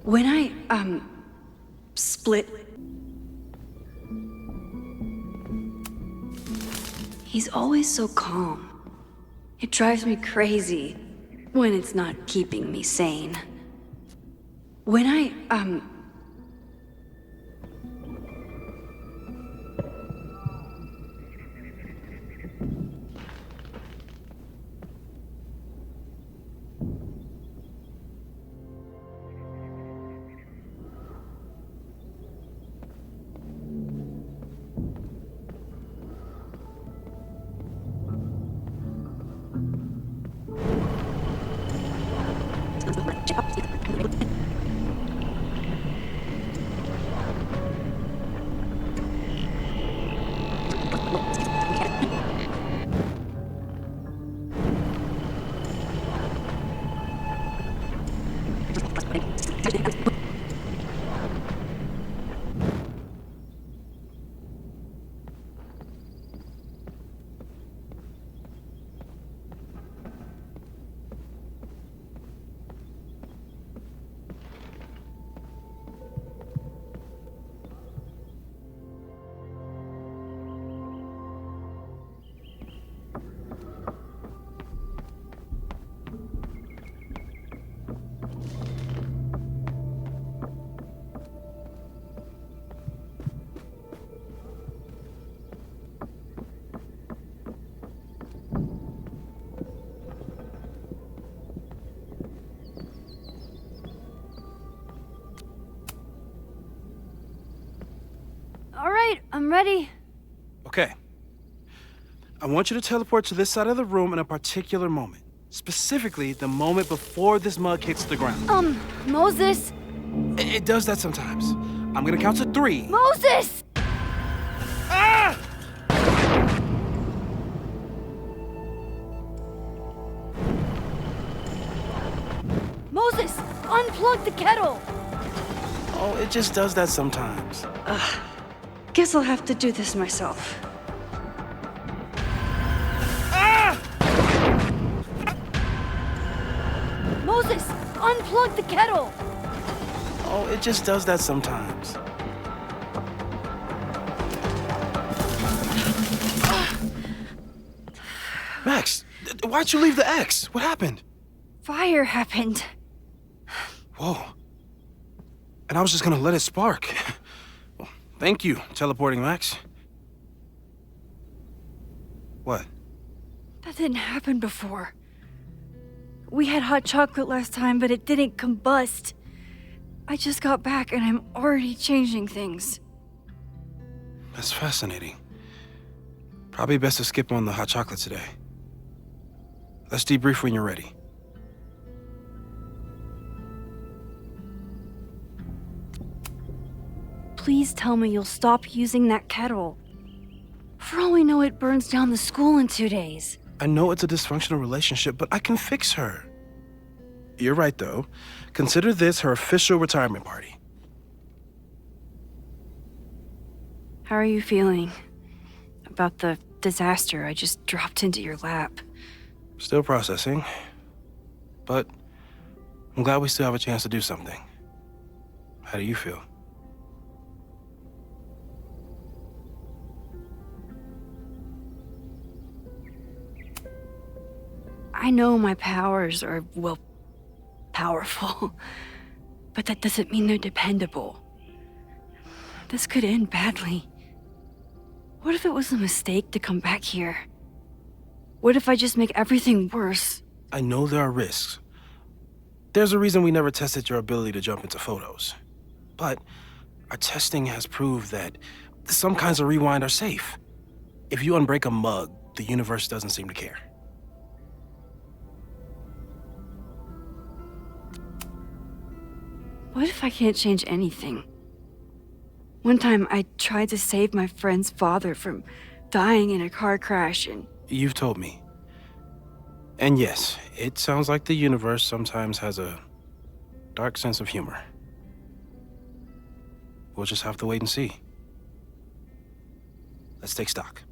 S6: When I, split... He's always so calm. It drives me crazy when it's not keeping me sane. When I,
S14: right, I'm ready.
S13: Okay. I want you to teleport to this side of the room in a particular moment. Specifically, the moment before this mug hits the ground.
S14: Moses?
S13: It does that sometimes. I'm gonna count to 3.
S14: Moses!
S13: Ah!
S14: Moses, unplug the kettle!
S13: Oh, it just does that sometimes.
S6: Guess I'll have to do this myself.
S13: Ah!
S14: Moses, unplug the kettle!
S13: Oh, it just does that sometimes. Max, why'd you leave the X? What happened?
S14: Fire happened.
S13: Whoa. And I was just gonna let it spark. Well, thank you, teleporting Max. What?
S14: That didn't happen before. We had hot chocolate last time, but it didn't combust. I just got back and I'm already changing things.
S13: That's fascinating. Probably best to skip on the hot chocolate today. Let's debrief when you're ready.
S14: Please tell me you'll stop using that kettle. For all we know, it burns down the school in 2 days.
S13: I know it's a dysfunctional relationship, but I can fix her. You're right, though. Consider this her official retirement party.
S14: How are you feeling about the disaster I just dropped into your lap?
S13: Still processing. But I'm glad we still have a chance to do something. How do you feel?
S14: I know my powers are, well, powerful, but that doesn't mean they're dependable. This could end badly. What if it was a mistake to come back here? What if I just make everything worse?
S13: I know there are risks. There's a reason we never tested your ability to jump into photos. But our testing has proved that some kinds of rewind are safe. If you unbreak a mug, the universe doesn't seem to care.
S14: What if I can't change anything? One time I tried to save my friend's father from dying in a car crash and...
S13: You've told me. And yes, it sounds like the universe sometimes has a dark sense of humor. We'll just have to wait and see. Let's take stock.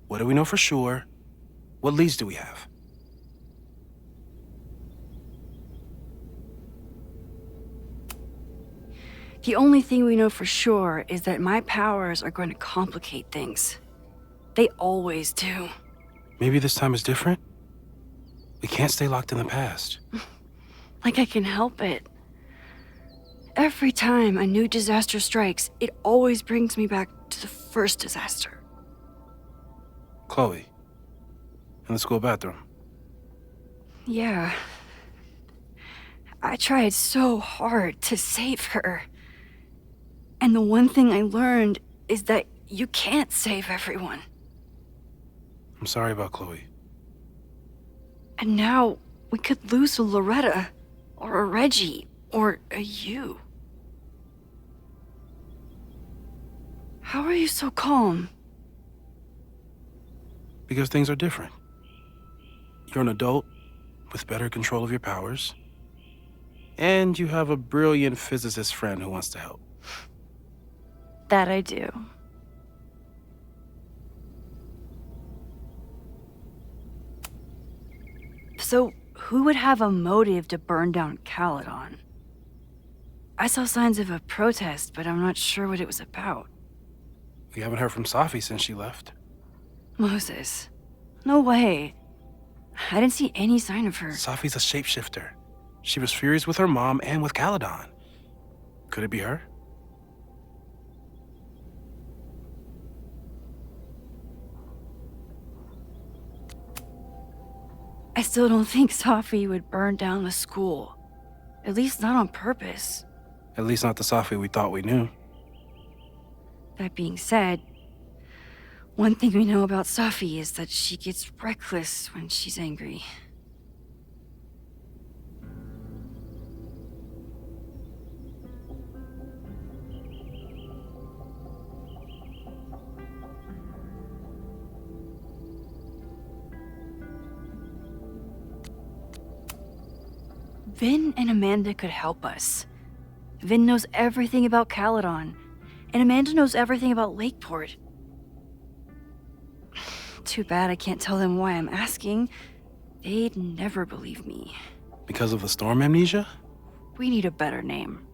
S13: What do we know for sure? What leads do we have?
S14: The only thing we know for sure is that my powers are going to complicate things. They always do.
S13: Maybe this time is different? We can't stay locked in the past.
S14: Like I can help it. Every time a new disaster strikes, it always brings me back to the first disaster.
S13: Chloe, in the school bathroom.
S14: Yeah. I tried so hard to save her. And the one thing I learned is that you can't save everyone.
S13: I'm sorry about Chloe.
S14: And now we could lose a Loretta, or a Reggie, or a you. How are you so calm?
S13: Because things are different. You're an adult with better control of your powers. And you have a brilliant physicist friend who wants to help.
S14: That I do. So, who would have a motive to burn down Caledon? I saw signs of a protest, but I'm not sure what it was about.
S13: We haven't heard from Safi since she left.
S14: Moses. No way. I didn't see any sign of her.
S13: Safi's a shapeshifter. She was furious with her mom and with Caledon. Could it be her?
S14: I still don't think Safi would burn down the school. At least not on purpose.
S13: At least not the Safi we thought we knew.
S14: That being said, one thing we know about Safi is that she gets reckless when she's angry. Vin and Amanda could help us. Vin knows everything about Caledon, and Amanda knows everything about Lakeport. Too bad I can't tell them why I'm asking. They'd never believe me.
S13: Because of the storm amnesia?
S14: We need a better name.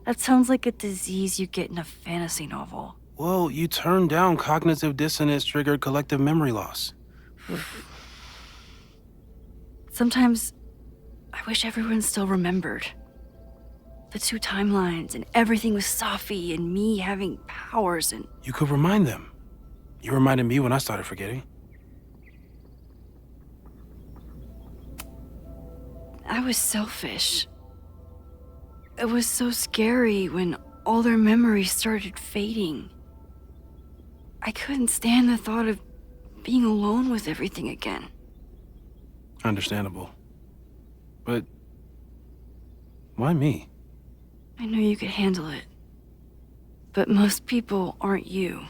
S14: That sounds like a disease you get in a fantasy novel.
S13: Well, you turned down cognitive dissonance triggered collective memory loss.
S14: Sometimes I wish everyone still remembered. The two timelines and everything with Safi and me having powers and...
S13: You could remind them. You reminded me when I started forgetting.
S14: I was selfish. It was so scary when all their memories started fading. I couldn't stand the thought of being alone with everything again.
S13: Understandable. But why me?
S14: I know you could handle it. But most people aren't you.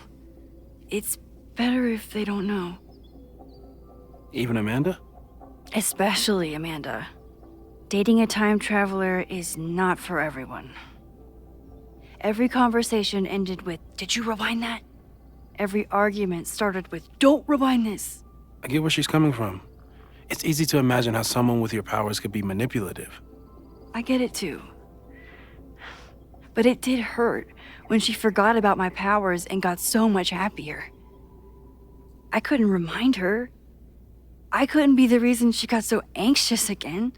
S14: It's better if they don't know.
S13: Even Amanda?
S14: Especially Amanda. Dating a time traveler is not for everyone. Every conversation ended with, "Did you rewind that?" Every argument started with, "Don't rewind this."
S13: I get where she's coming from. It's easy to imagine how someone with your powers could be manipulative.
S14: I get it too. But it did hurt when she forgot about my powers and got so much happier. I couldn't remind her. I couldn't be the reason she got so anxious again.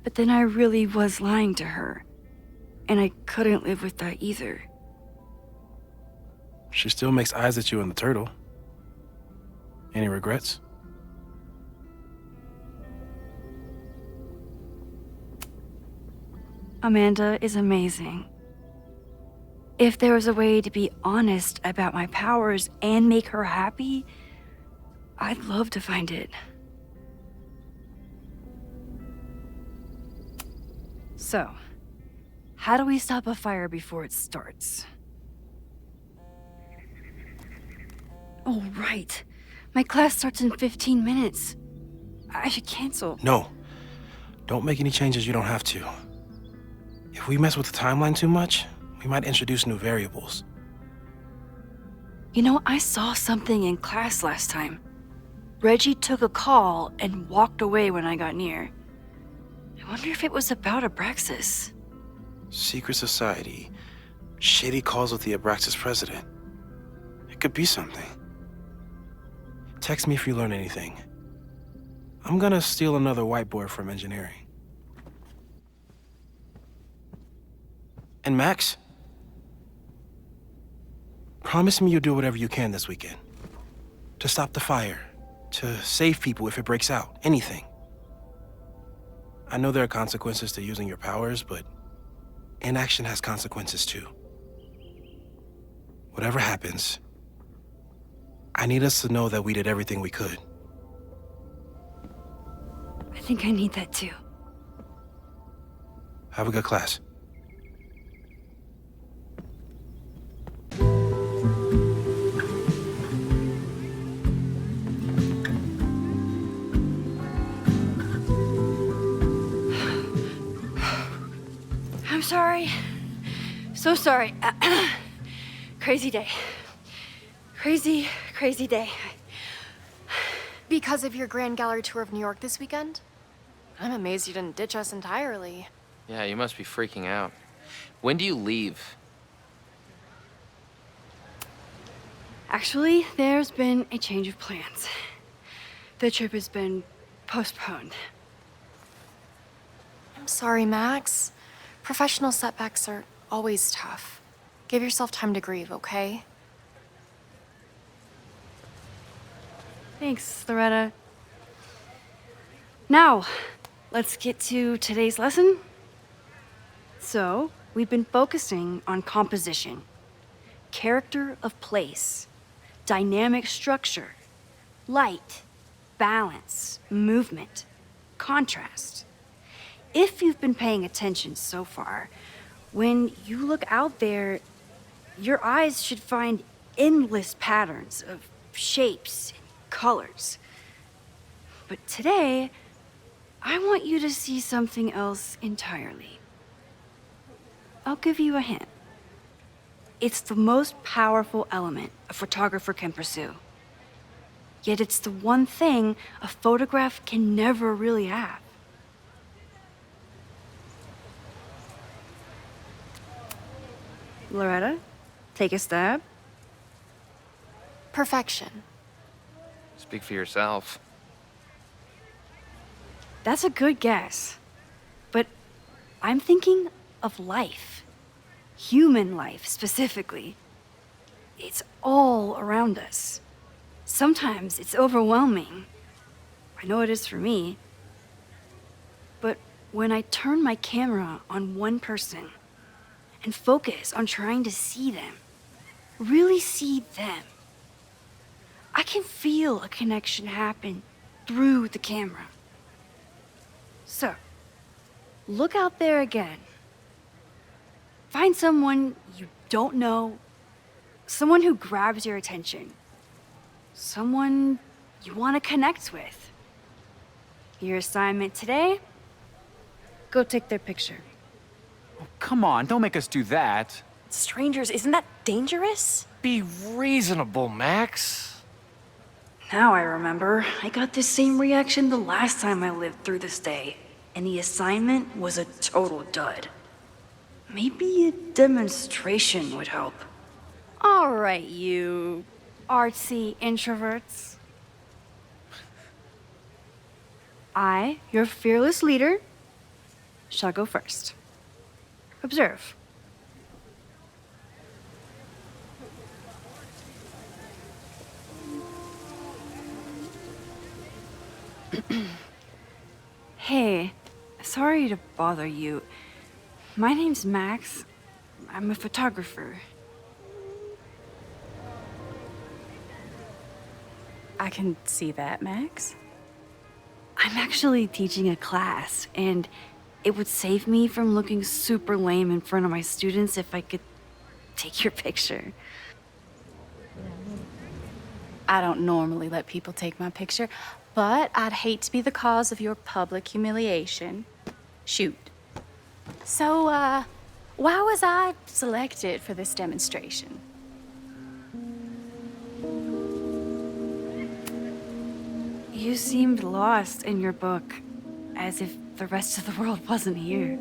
S14: But then I really was lying to her, and I couldn't live with that either.
S13: She still makes eyes at you and the turtle. Any regrets?
S14: Amanda is amazing. If there was a way to be honest about my powers and make her happy, I'd love to find it. So, how do we stop a fire before it starts? Oh, right. My class starts in 15 minutes. I should cancel.
S13: No. Don't make any changes you don't have to. If we mess with the timeline too much, we might introduce new variables.
S14: You know, I saw something in class last time. Reggie took a call and walked away when I got near. I wonder if it was about Abraxas.
S13: Secret society. Shady calls with the Abraxas president. It could be something. Text me if you learn anything. I'm gonna steal another whiteboard from engineering. And Max? Promise me you'll do whatever you can this weekend. To stop the fire. To save people if it breaks out. Anything. I know there are consequences to using your powers, but inaction has consequences too. Whatever happens, I need us to know that we did everything we could.
S14: I think I need that too.
S13: Have a good class.
S14: I'm sorry. So sorry. Crazy day. Crazy day.
S11: Because of your Grand Gallery tour of New York this weekend? I'm amazed you didn't ditch us entirely.
S15: Yeah, you must be freaking out. When do you leave?
S14: Actually, there's been a change of plans. The trip has been postponed.
S11: I'm sorry, Max. Professional setbacks are always tough. Give yourself time to grieve, okay?
S14: Thanks, Loretta. Now, let's get to today's lesson. So, we've been focusing on composition.
S6: character of place, dynamic structure, light, balance, movement, contrast. If you've been paying attention so far, when you look out there, your eyes should find endless patterns of shapes and colors. But today, I want you to see something else entirely. I'll give you a hint. It's the most powerful element a photographer can pursue. Yet it's the one thing a photograph can never really have. Loretta, take a stab.
S11: Perfection.
S15: Speak for yourself.
S6: That's a good guess. But I'm thinking of life. Human life, specifically. It's all around us. Sometimes it's overwhelming. I know it is for me. But when I turn my camera on one person and focus on trying to see them, really see them, I can feel a connection happen through the camera. So, look out there again. Find someone you don't know, someone who grabs your attention, someone you want to connect with. Your assignment today? Go take their picture.
S7: Oh, come on, don't make us do that.
S10: Strangers, isn't that dangerous?
S7: Be reasonable, Max.
S6: Now I remember, I got the same reaction the last time I lived through this day, and the assignment was a total dud. Maybe a demonstration would help. All right, you artsy introverts. I, your fearless leader, shall go first. Observe. Hey, sorry to bother you. My name's Max. I'm a photographer.
S14: I can see that, Max.
S6: I'm actually teaching a class, and it would save me from looking super lame in front of my students if I could take your picture.
S14: I don't normally let people take my picture, but I'd hate to be the cause of your public humiliation. Shoot. So, why was I selected for this demonstration?
S6: You seemed lost in your book, as if the rest of the world wasn't here.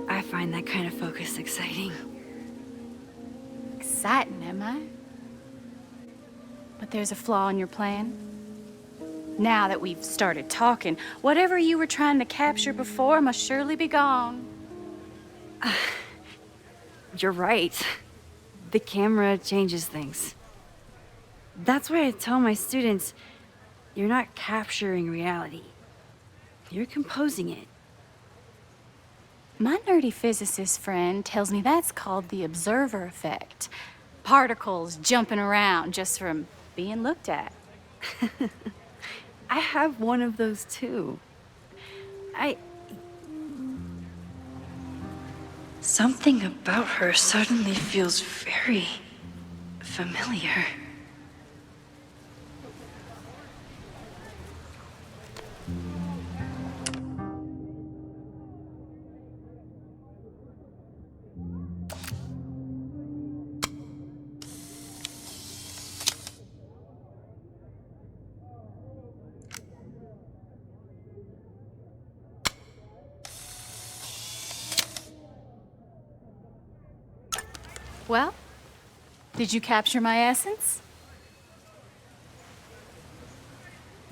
S6: I find that kind of focus exciting.
S14: Exciting, am I? But there's a flaw in your plan. Now that we've started talking, whatever you were trying to capture before must surely be gone.
S6: You're right. The camera changes things. That's why I tell my students, you're not capturing reality. You're composing it.
S14: My nerdy physicist friend tells me that's called the observer effect. Particles jumping around just from being looked at.
S6: I have one of those too. Something about her suddenly feels very familiar.
S14: Well, did you capture my essence?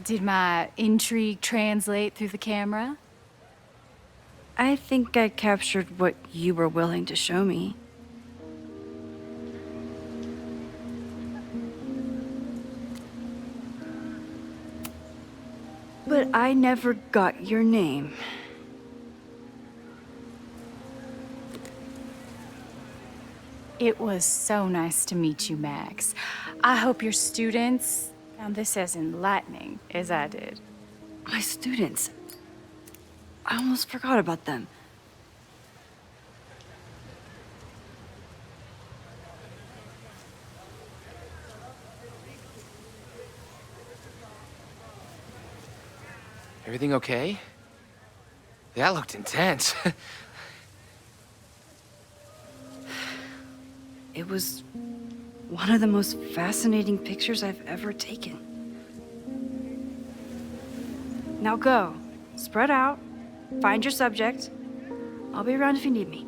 S14: Did my intrigue translate through the camera?
S6: I think I captured what you were willing to show me. But I never got your name.
S16: It was so nice to meet you, Max. I hope your students found this as enlightening as I did.
S14: My students. I almost forgot about them.
S15: Everything okay? That looked intense.
S14: It was one of the most fascinating pictures I've ever taken. Now go. Spread out. Find your subject. I'll be around if you need me.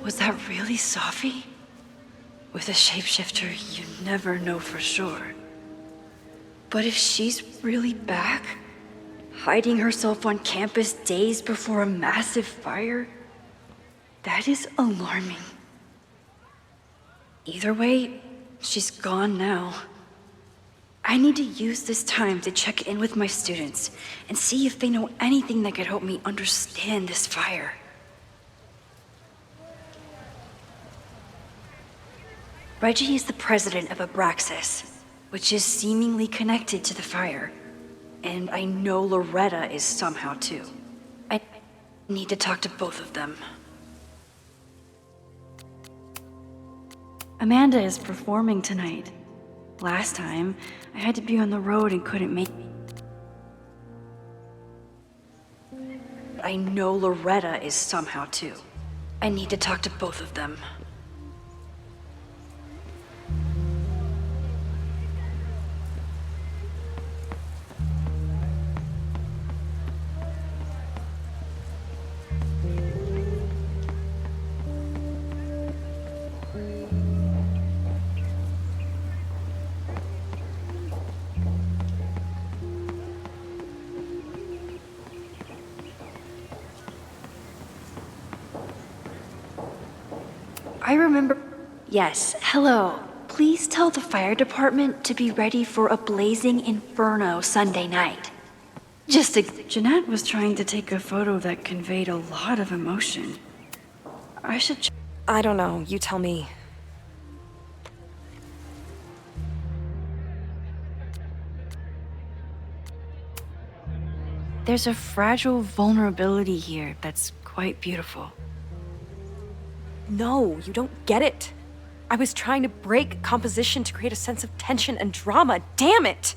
S14: Was that really Sophie? With a shapeshifter, you never know for sure. But if she's really back, hiding herself on campus days before a massive fire, that is alarming. Either way, she's gone now. I need to use this time to check in with my students and see if they know anything that could help me understand this fire. Reggie is the president of Abraxas, which is seemingly connected to the fire. And I know Loretta is somehow too. I need to talk to both of them. Amanda is performing tonight. Last time, I had to be on the road and couldn't make it. I know Loretta is somehow too. I need to talk to both of them. I remember... Yes, hello. Please tell the fire department to be ready for a blazing inferno Sunday night. Jeanette was trying to take a photo that conveyed a lot of emotion. I should...
S10: I don't know, you tell me.
S14: There's a fragile vulnerability here that's quite beautiful.
S10: No, you don't get it. I was trying to break composition to create a sense of tension and drama. Damn it!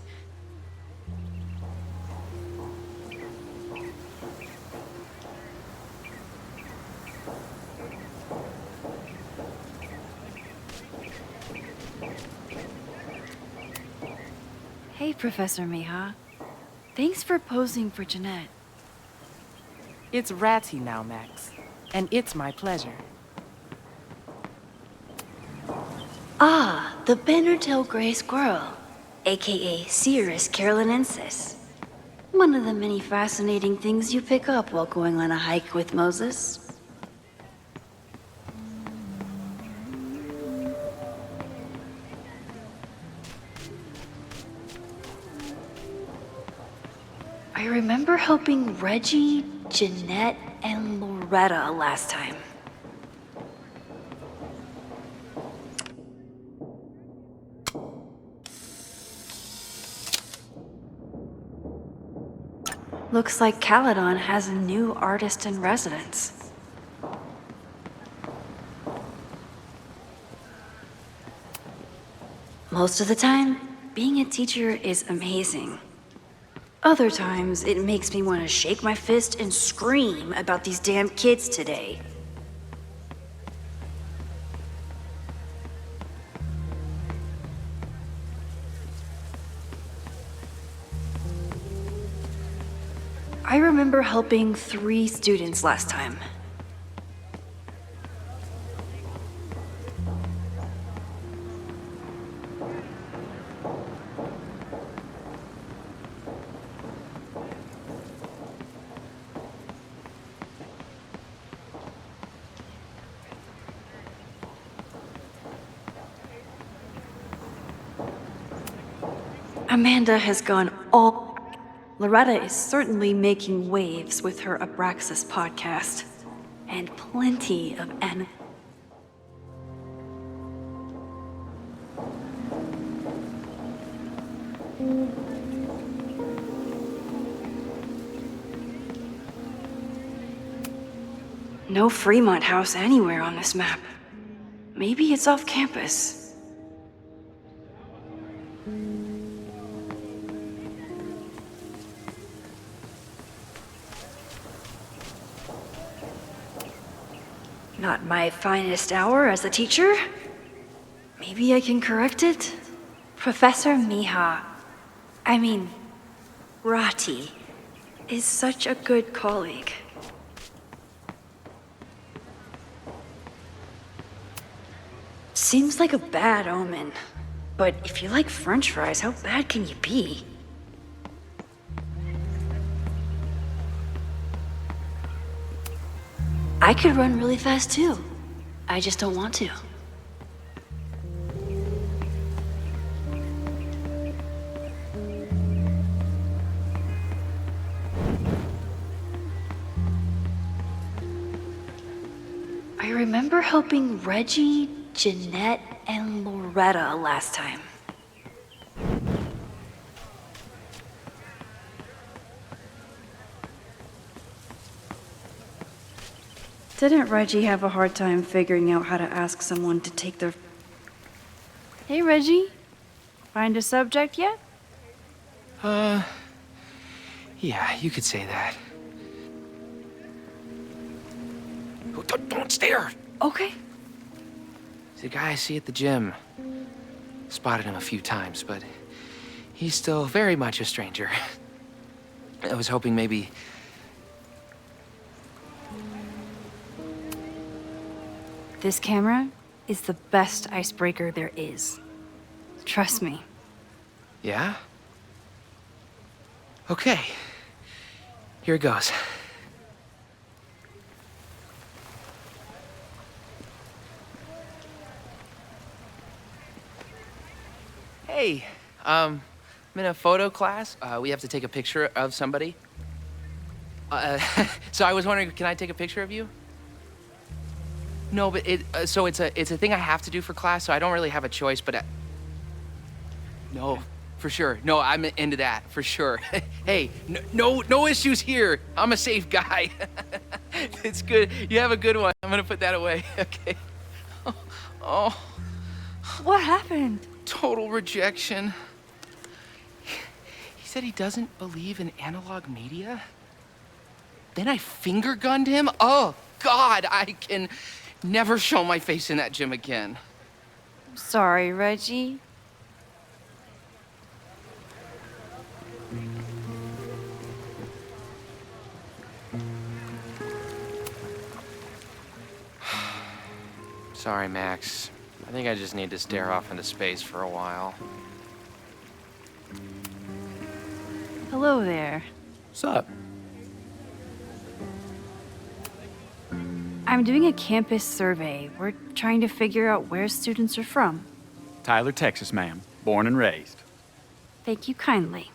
S14: Hey, Professor Miha. Thanks for posing for Jeanette.
S17: It's Ratty now, Max. And it's my pleasure.
S6: Ah, the banner-tailed gray squirrel, aka Cirrus carolinensis. One of the many fascinating things you pick up while going on a hike with Moses. I remember helping Reggie, Jeanette, and Loretta last time. Looks like Caledon has a new artist in residence. Most of the time, being a teacher is amazing. Other times, it makes me want to shake my fist and scream about these damn kids today. I remember helping 3 students last time. Amanda has gone all... Loretta is certainly making waves with her Abraxas podcast. and plenty of No Fremont House anywhere on this map. Maybe it's off campus. Not my finest hour as a teacher. Maybe I can correct it? Professor Rati, is such a good colleague. Seems like a bad omen. But if you like French fries, how bad can you be? I could run really fast too. I just don't want to. I remember helping Reggie, Jeanette, and Loretta last time. Didn't Reggie have a hard time figuring out how to ask someone to take their...
S16: Hey, Reggie. Find a subject yet?
S15: Yeah, you could say that. Oh, don't stare!
S16: Okay.
S15: He's a guy I see at the gym. Spotted him a few times, but he's still very much a stranger. I was hoping maybe...
S14: This camera is the best icebreaker there is. Trust me.
S15: Yeah? Okay. Here it goes. Hey, I'm in a photo class. We have to take a picture of somebody. So I was wondering, can I take a picture of you? No, but it's a thing I have to do for class, so I don't really have a choice, but no, for sure. No, I'm into that, for sure. Hey, no issues here. I'm a safe guy. It's good. You have a good one. I'm gonna put that away. Okay. Oh.
S14: What happened?
S15: Total rejection. He said he doesn't believe in analog media. Then I finger gunned him? Oh, God, I can never show my face in that gym again.
S14: Sorry, Reggie.
S15: Sorry, Max. I think I just need to stare off into space for a while.
S14: Hello there.
S18: What's up?
S14: I'm doing a campus survey. We're trying to figure out where students are from.
S18: Tyler, Texas, ma'am. Born and raised.
S14: Thank you kindly.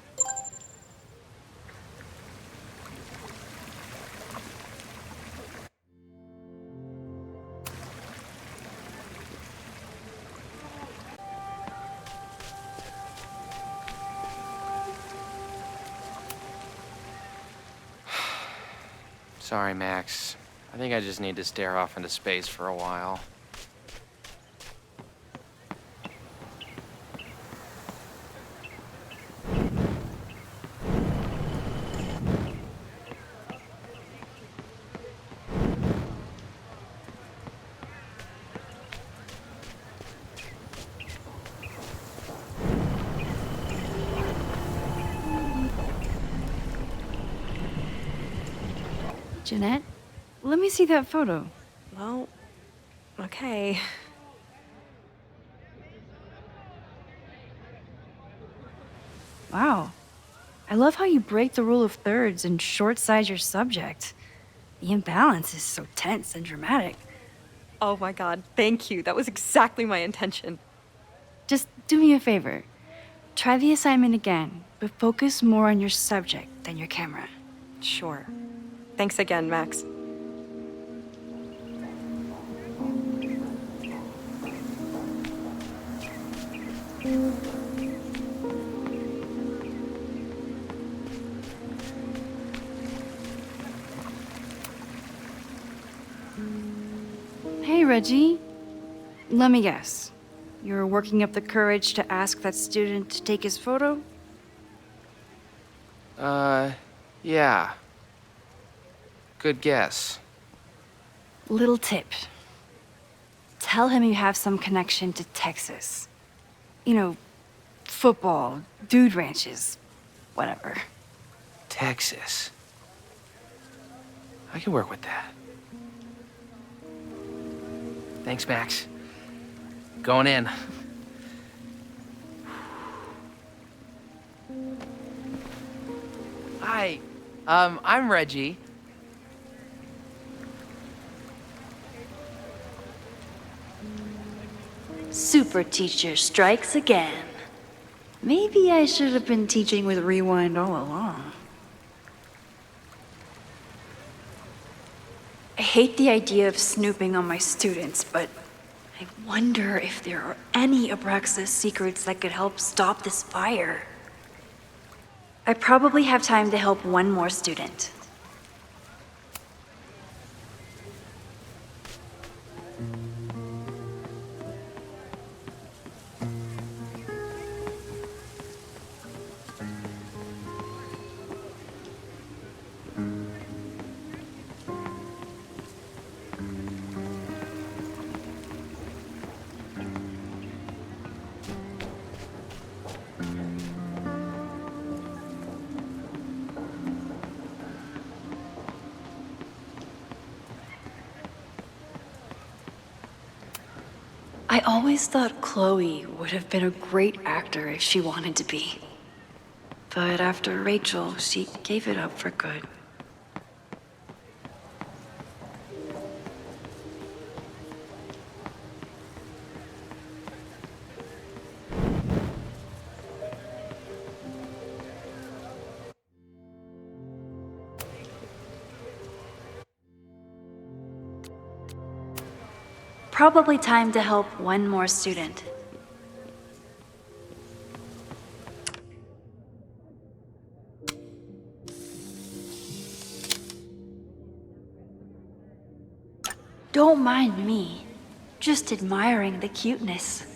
S15: Sorry, Max. I think I just need to stare off into space for a while.
S14: Jeanette, let me see that photo.
S10: Well, okay.
S14: Wow. I love how you break the rule of thirds and short-size your subject. The imbalance is so tense and dramatic.
S10: Oh my god, thank you. That was exactly my intention.
S14: Just do me a favor. Try the assignment again, but focus more on your subject than your camera.
S10: Sure. Thanks again, Max.
S14: Reggie. Let me guess. You're working up the courage to ask that student to take his photo?
S15: Yeah. Good guess.
S14: Little tip. Tell him you have some connection to Texas. You know, football, dude ranches, whatever.
S15: Texas. I can work with that. Thanks, Max. Going in. Hi. I'm Reggie.
S6: Super teacher strikes again. Maybe I should have been teaching with Rewind all along. I hate the idea of snooping on my students, but I wonder if there are any Abraxas secrets that could help stop this fire. I probably have time to help one more student. I always thought Chloe would have been a great actor if she wanted to be. But after Rachel, she gave it up for good. Probably time to help one more student. Don't mind me, just admiring the cuteness.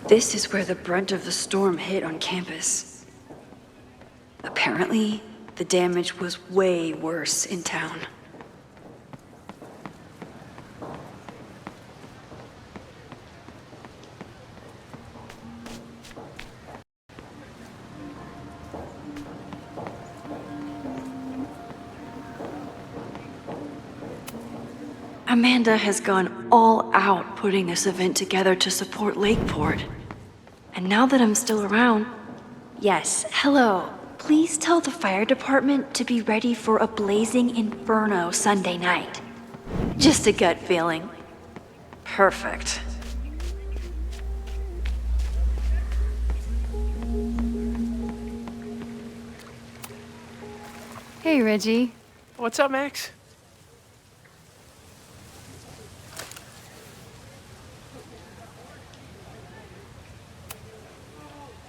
S6: This is where the brunt of the storm hit on campus. Apparently, the damage was way worse in town. Amanda has gone all out putting this event together to support Lakeport. And now that I'm still around, yes, hello. Please tell the fire department to be ready for a blazing inferno Sunday night. Just a gut feeling. Perfect.
S14: Hey, Reggie.
S15: What's up, Max?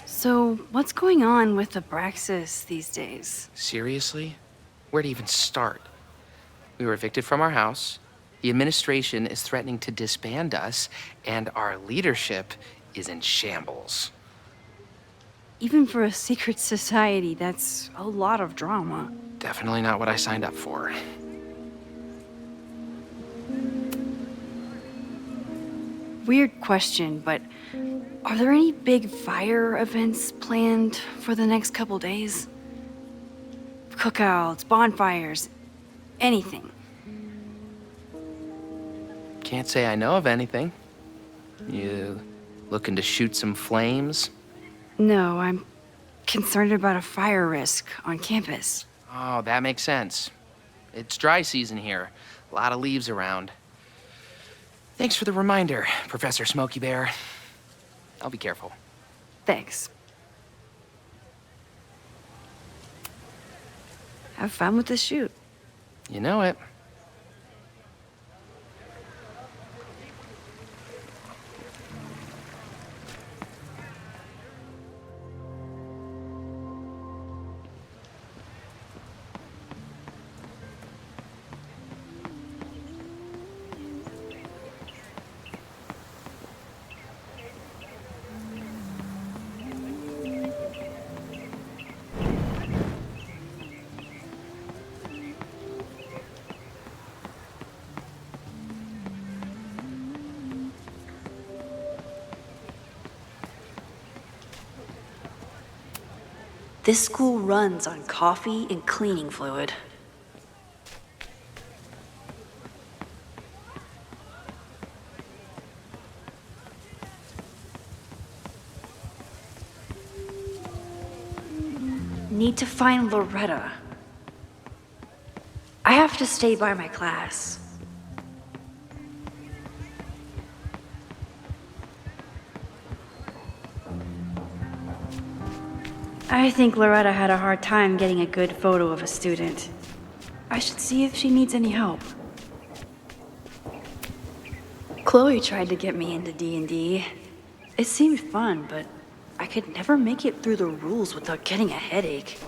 S14: So, what's going on with Abraxas these days?
S15: Seriously? Where to even start? We were evicted from our house, the administration is threatening to disband us, and our leadership is in shambles.
S14: Even for a secret society, that's a lot of drama.
S15: Definitely not what I signed up for.
S14: Weird question, but are there any big fire events planned for the next couple days? Cookouts, bonfires, anything?
S15: Can't say I know of anything. You looking to shoot some flames?
S14: No, I'm concerned about a fire risk on campus.
S15: Oh, that makes sense. It's dry season here. A lot of leaves around. Thanks for the reminder, Professor Smokey Bear. I'll be careful.
S14: Thanks. Have fun with the shoot.
S15: You know it.
S6: This school runs on coffee and cleaning fluid. Need to find Loretta. I have to stay by my class. I think Loretta had a hard time getting a good photo of a student. I should see if she needs any help. Chloe tried to get me into D&D. It seemed fun, but I could never make it through the rules without getting a headache.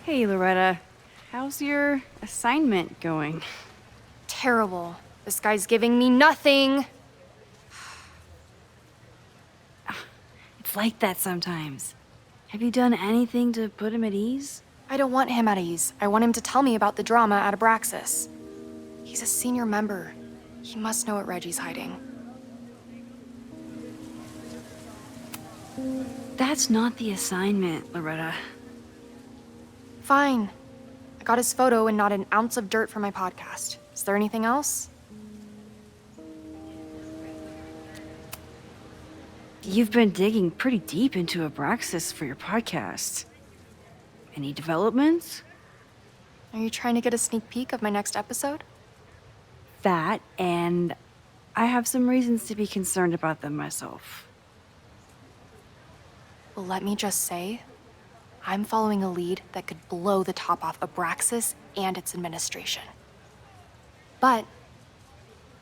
S14: Hey, Loretta. How's your assignment going?
S3: Terrible. This guy's giving me nothing.
S14: It's like that sometimes. Have you done anything to put him at ease?
S3: I don't want him at ease. I want him to tell me about the drama at Abraxas. He's a senior member. He must know what Reggie's hiding.
S14: That's not the assignment, Loretta.
S3: Fine. I got his photo and not an ounce of dirt for my podcast. Is there anything else?
S14: You've been digging pretty deep into Abraxas for your podcast. Any developments?
S3: Are you trying to get a sneak peek of my next episode?
S14: That, and I have some reasons to be concerned about them myself.
S3: Well, let me just say, I'm following a lead that could blow the top off Abraxas and its administration. But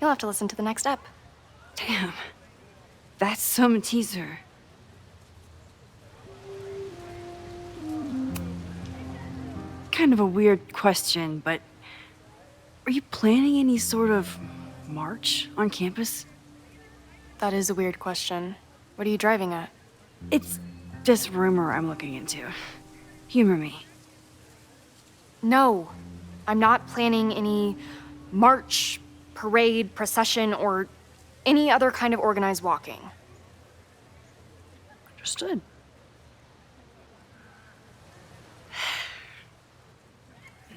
S3: you'll have to listen to the next ep.
S14: Damn. That's some teaser. Kind of a weird question, but are you planning any sort of march on campus?
S3: That is a weird question. What are you driving at?
S14: It's just rumor I'm looking into. Humor me.
S3: No, I'm not planning any march, parade, procession, or any other kind of organized walking.
S14: Understood.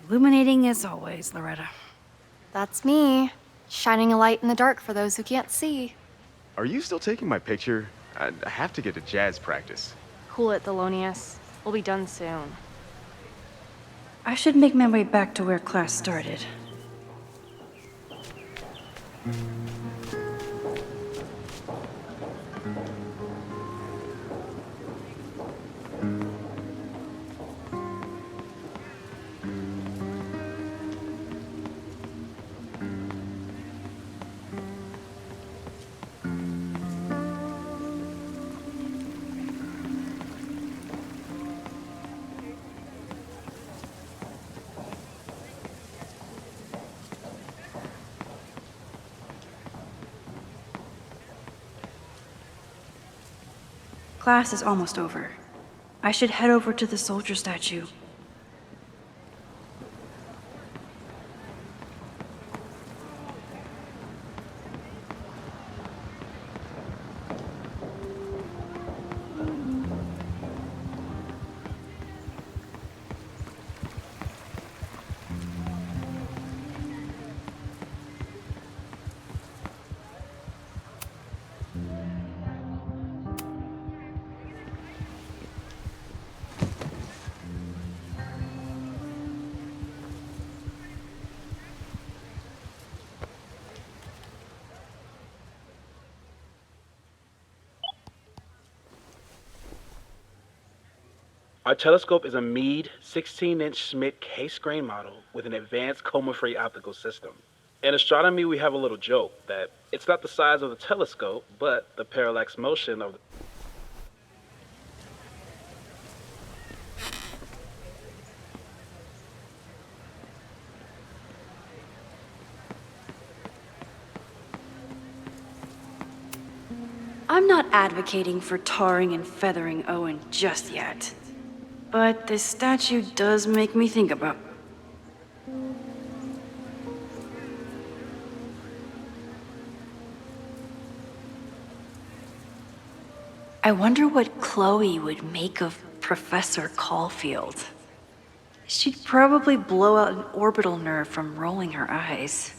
S14: Illuminating as always, Loretta.
S3: That's me, shining a light in the dark for those who can't see.
S19: Are you still taking my picture? I have to get to jazz practice.
S3: Cool it, Thelonious. We'll be done soon.
S6: I should make my way back to where class started. Class is almost over. I should head over to the soldier statue.
S20: Our telescope is a Meade 16-inch Schmidt case-grain model with an advanced coma-free optical system. In astronomy, we have a little joke that it's not the size of the telescope, but the parallax motion of the...
S6: I'm not advocating for tarring and feathering Owen just yet. But this statue does make me think about... I wonder what Chloe would make of Professor Caulfield. She'd probably blow out an orbital nerve from rolling her eyes.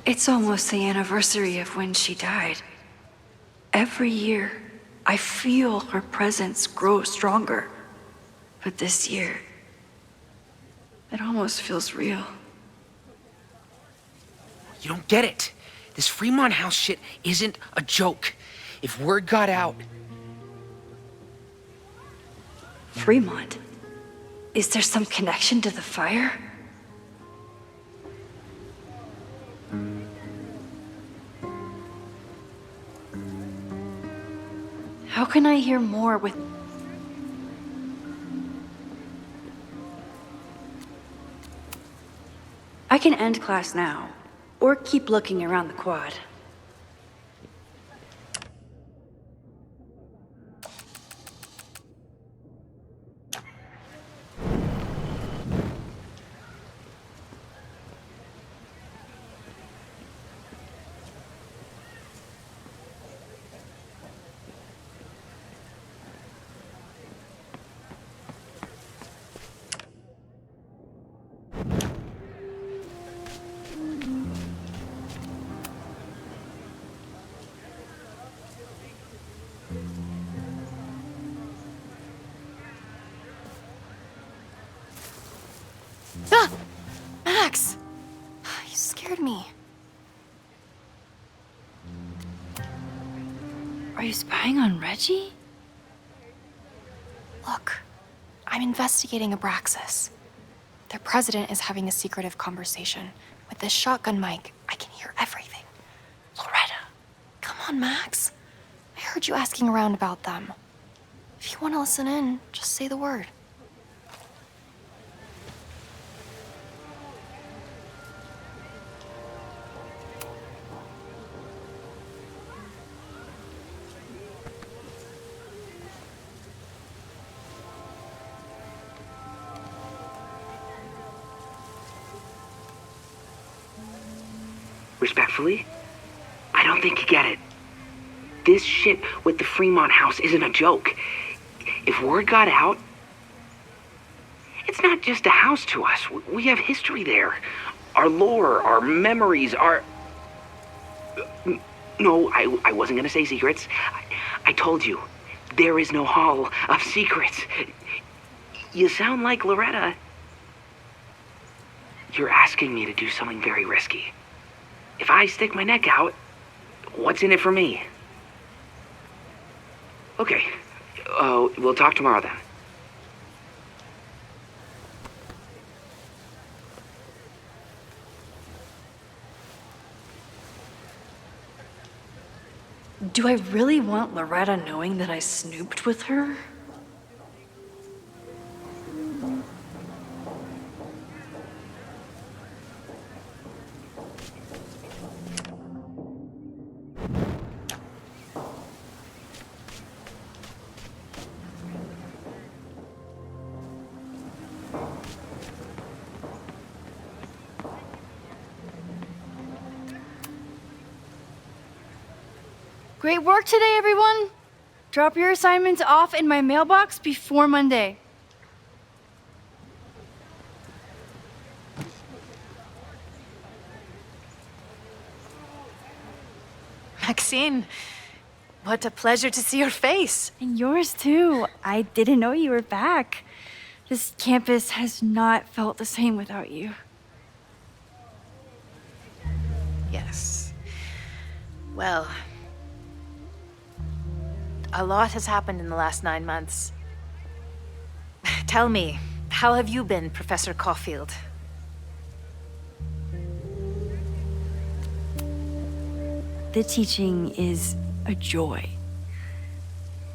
S6: It's almost the anniversary of when she died. Every year, I feel her presence grow stronger. But this year, it almost feels real.
S15: You don't get it. This Fremont House shit isn't a joke. If word got out...
S6: Fremont? Is there some connection to the fire? How can I hear more with... I can end class now, or keep looking around the quad.
S11: Ah! Max! You scared me.
S6: Are you spying on Reggie?
S11: Look, I'm investigating Abraxas. Their president is having a secretive conversation. With this shotgun mic, I can hear everything. Loretta, come on, Max. I heard you asking around about them. If you want to listen in, just say the word.
S21: Respectfully, I don't think you get it. This shit with the Fremont House isn't a joke. If word got out, it's not just a house to us. We have history there. Our lore, our memories, our... No, I wasn't gonna say secrets. I told you, there is no hall of secrets. You sound like Loretta. You're asking me to do something very risky. If I stick my neck out, what's in it for me? Okay, we'll talk tomorrow then.
S6: Do I really want Loretta knowing that I snooped with her?
S14: Great work today, everyone! Drop your assignments off in my mailbox before Monday.
S10: Maxine, what a pleasure to see your face.
S14: And yours too. I didn't know you were back. This campus has not felt the same without you.
S10: Yes. Well, a lot has happened in the last 9 months. Tell me, how have you been, Professor Caulfield?
S14: The teaching is a joy.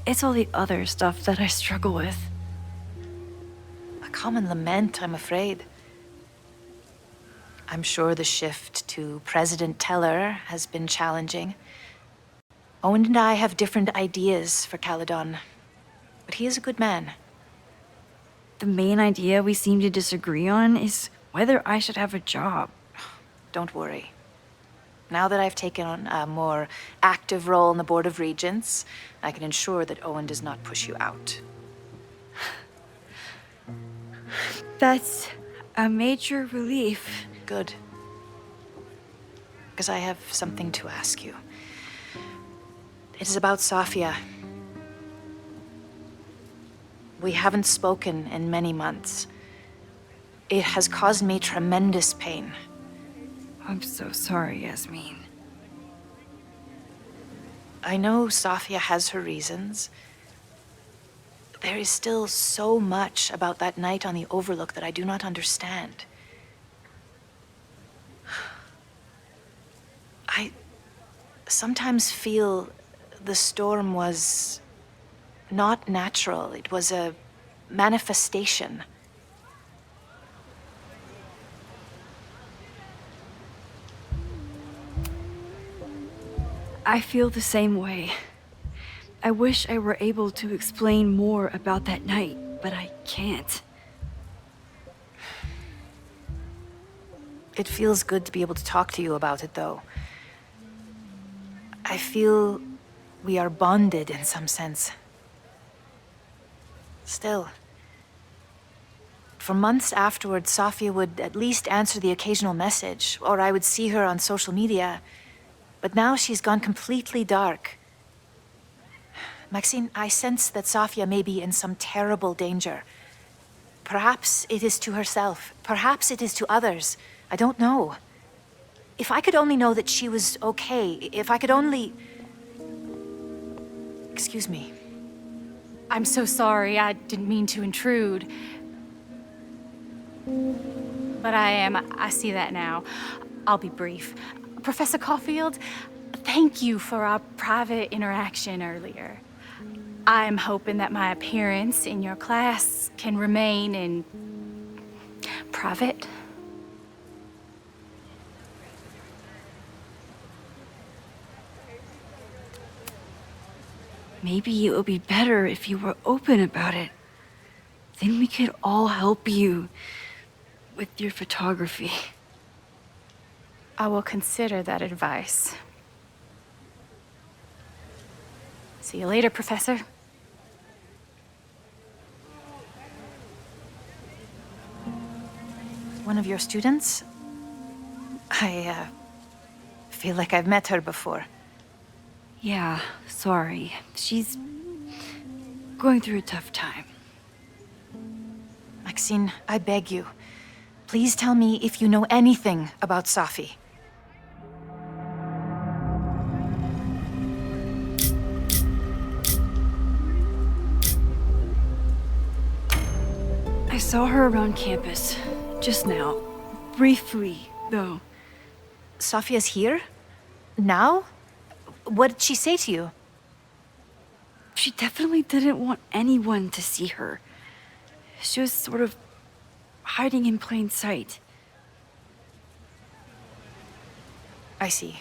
S14: It's all the other stuff that I struggle with.
S10: A common lament, I'm afraid. I'm sure the shift to President Teller has been challenging. Owen and I have different ideas for Caledon, but he is a good man.
S14: The main idea we seem to disagree on is whether I should have a job.
S10: Don't worry. Now that I've taken on a more active role in the Board of Regents, I can ensure that Owen does not push you out.
S14: That's a major relief.
S10: Good. Because I have something to ask you. It is about Sofia. We haven't spoken in many months. It has caused me tremendous pain.
S14: I'm so sorry, Yasmin.
S10: I know Sofia has her reasons. There is still so much about that night on the Overlook that I do not understand. I sometimes feel the storm was not natural. It was a manifestation.
S14: I feel the same way. I wish I were able to explain more about that night, but I can't.
S10: It feels good to be able to talk to you about it, though. I feel we are bonded in some sense. Still, for months afterwards, Sofia would at least answer the occasional message, or I would see her on social media. But now she's gone completely dark. Maxine, I sense that Sofia may be in some terrible danger. Perhaps it is to herself. Perhaps it is to others. I don't know. If I could only know that she was okay, if I could only... Excuse me.
S16: I'm so sorry. I didn't mean to intrude. But I see that now. I'll be brief. Professor Caulfield, thank you for our private interaction earlier. I'm hoping that my appearance in your class can remain in private.
S14: Maybe it would be better if you were open about it. Then we could all help you with your photography.
S16: I will consider that advice. See you later, Professor.
S10: One of your students? I feel like I've met her before.
S14: Yeah, sorry. She's going through a tough time.
S10: Maxine, I beg you. Please tell me if you know anything about Safi.
S14: I saw her around campus, just now. Briefly, though.
S10: Sofia's here? Now? What did she say to you?
S14: She definitely didn't want anyone to see her. She was sort of hiding in plain sight.
S10: I see.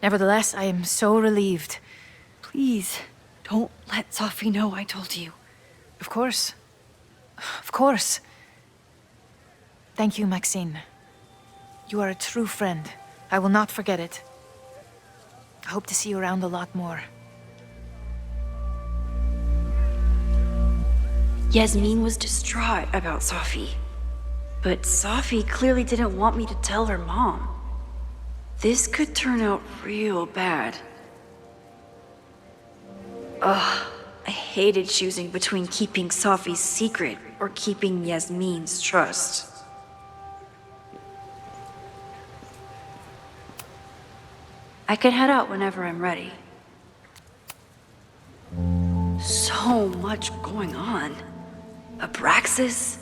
S10: Nevertheless, I am so relieved.
S14: Please, don't let Safi know I told you.
S10: Of course. Of course. Thank you, Maxine. You are a true friend. I will not forget it. I hope to see you around a lot more.
S6: Yasmin was distraught about Safi. But Safi clearly didn't want me to tell her mom. This could turn out real bad. Ugh, I hated choosing between keeping Safi's secret or keeping Yasmin's trust. I can head out whenever I'm ready. So much going on. Abraxas,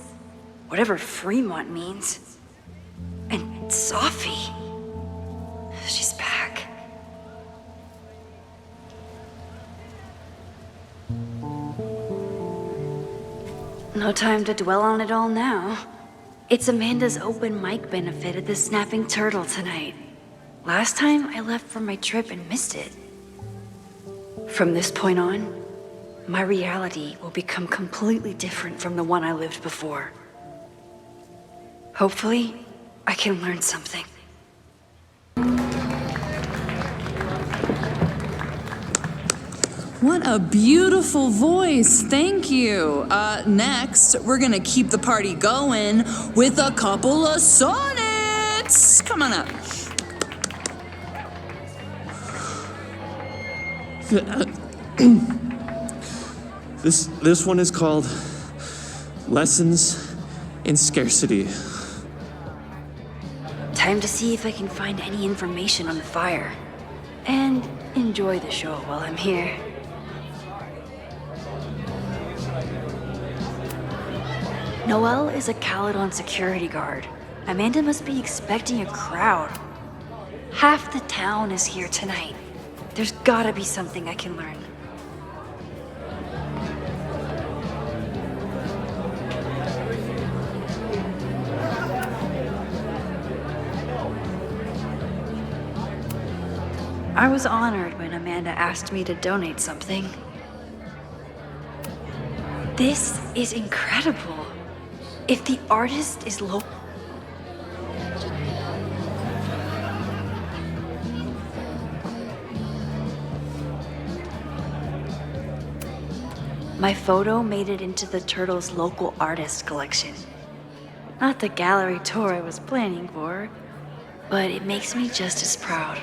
S6: whatever Fremont means. And Safi. She's back. No time to dwell on it all now. It's Amanda's open mic benefit at the Snapping Turtle tonight. Last time I left for my trip and missed it. From this point on, my reality will become completely different from the one I lived before. Hopefully, I can learn something.
S5: What a beautiful voice. Thank you. Next, we're gonna keep the party going with a couple of sonnets. Come on up.
S22: This one is called Lessons in Scarcity.
S6: Time to see if I can find any information on the fire. And enjoy the show while I'm here. Noelle is a Caledon security guard. Amanda must be expecting a crowd. Half the town is here tonight. There's gotta be something I can learn. I was honored when Amanda asked me to donate something. This is incredible. If the artist is local. My photo made it into the Turtles' local artist collection. Not the gallery tour I was planning for, but it makes me just as proud.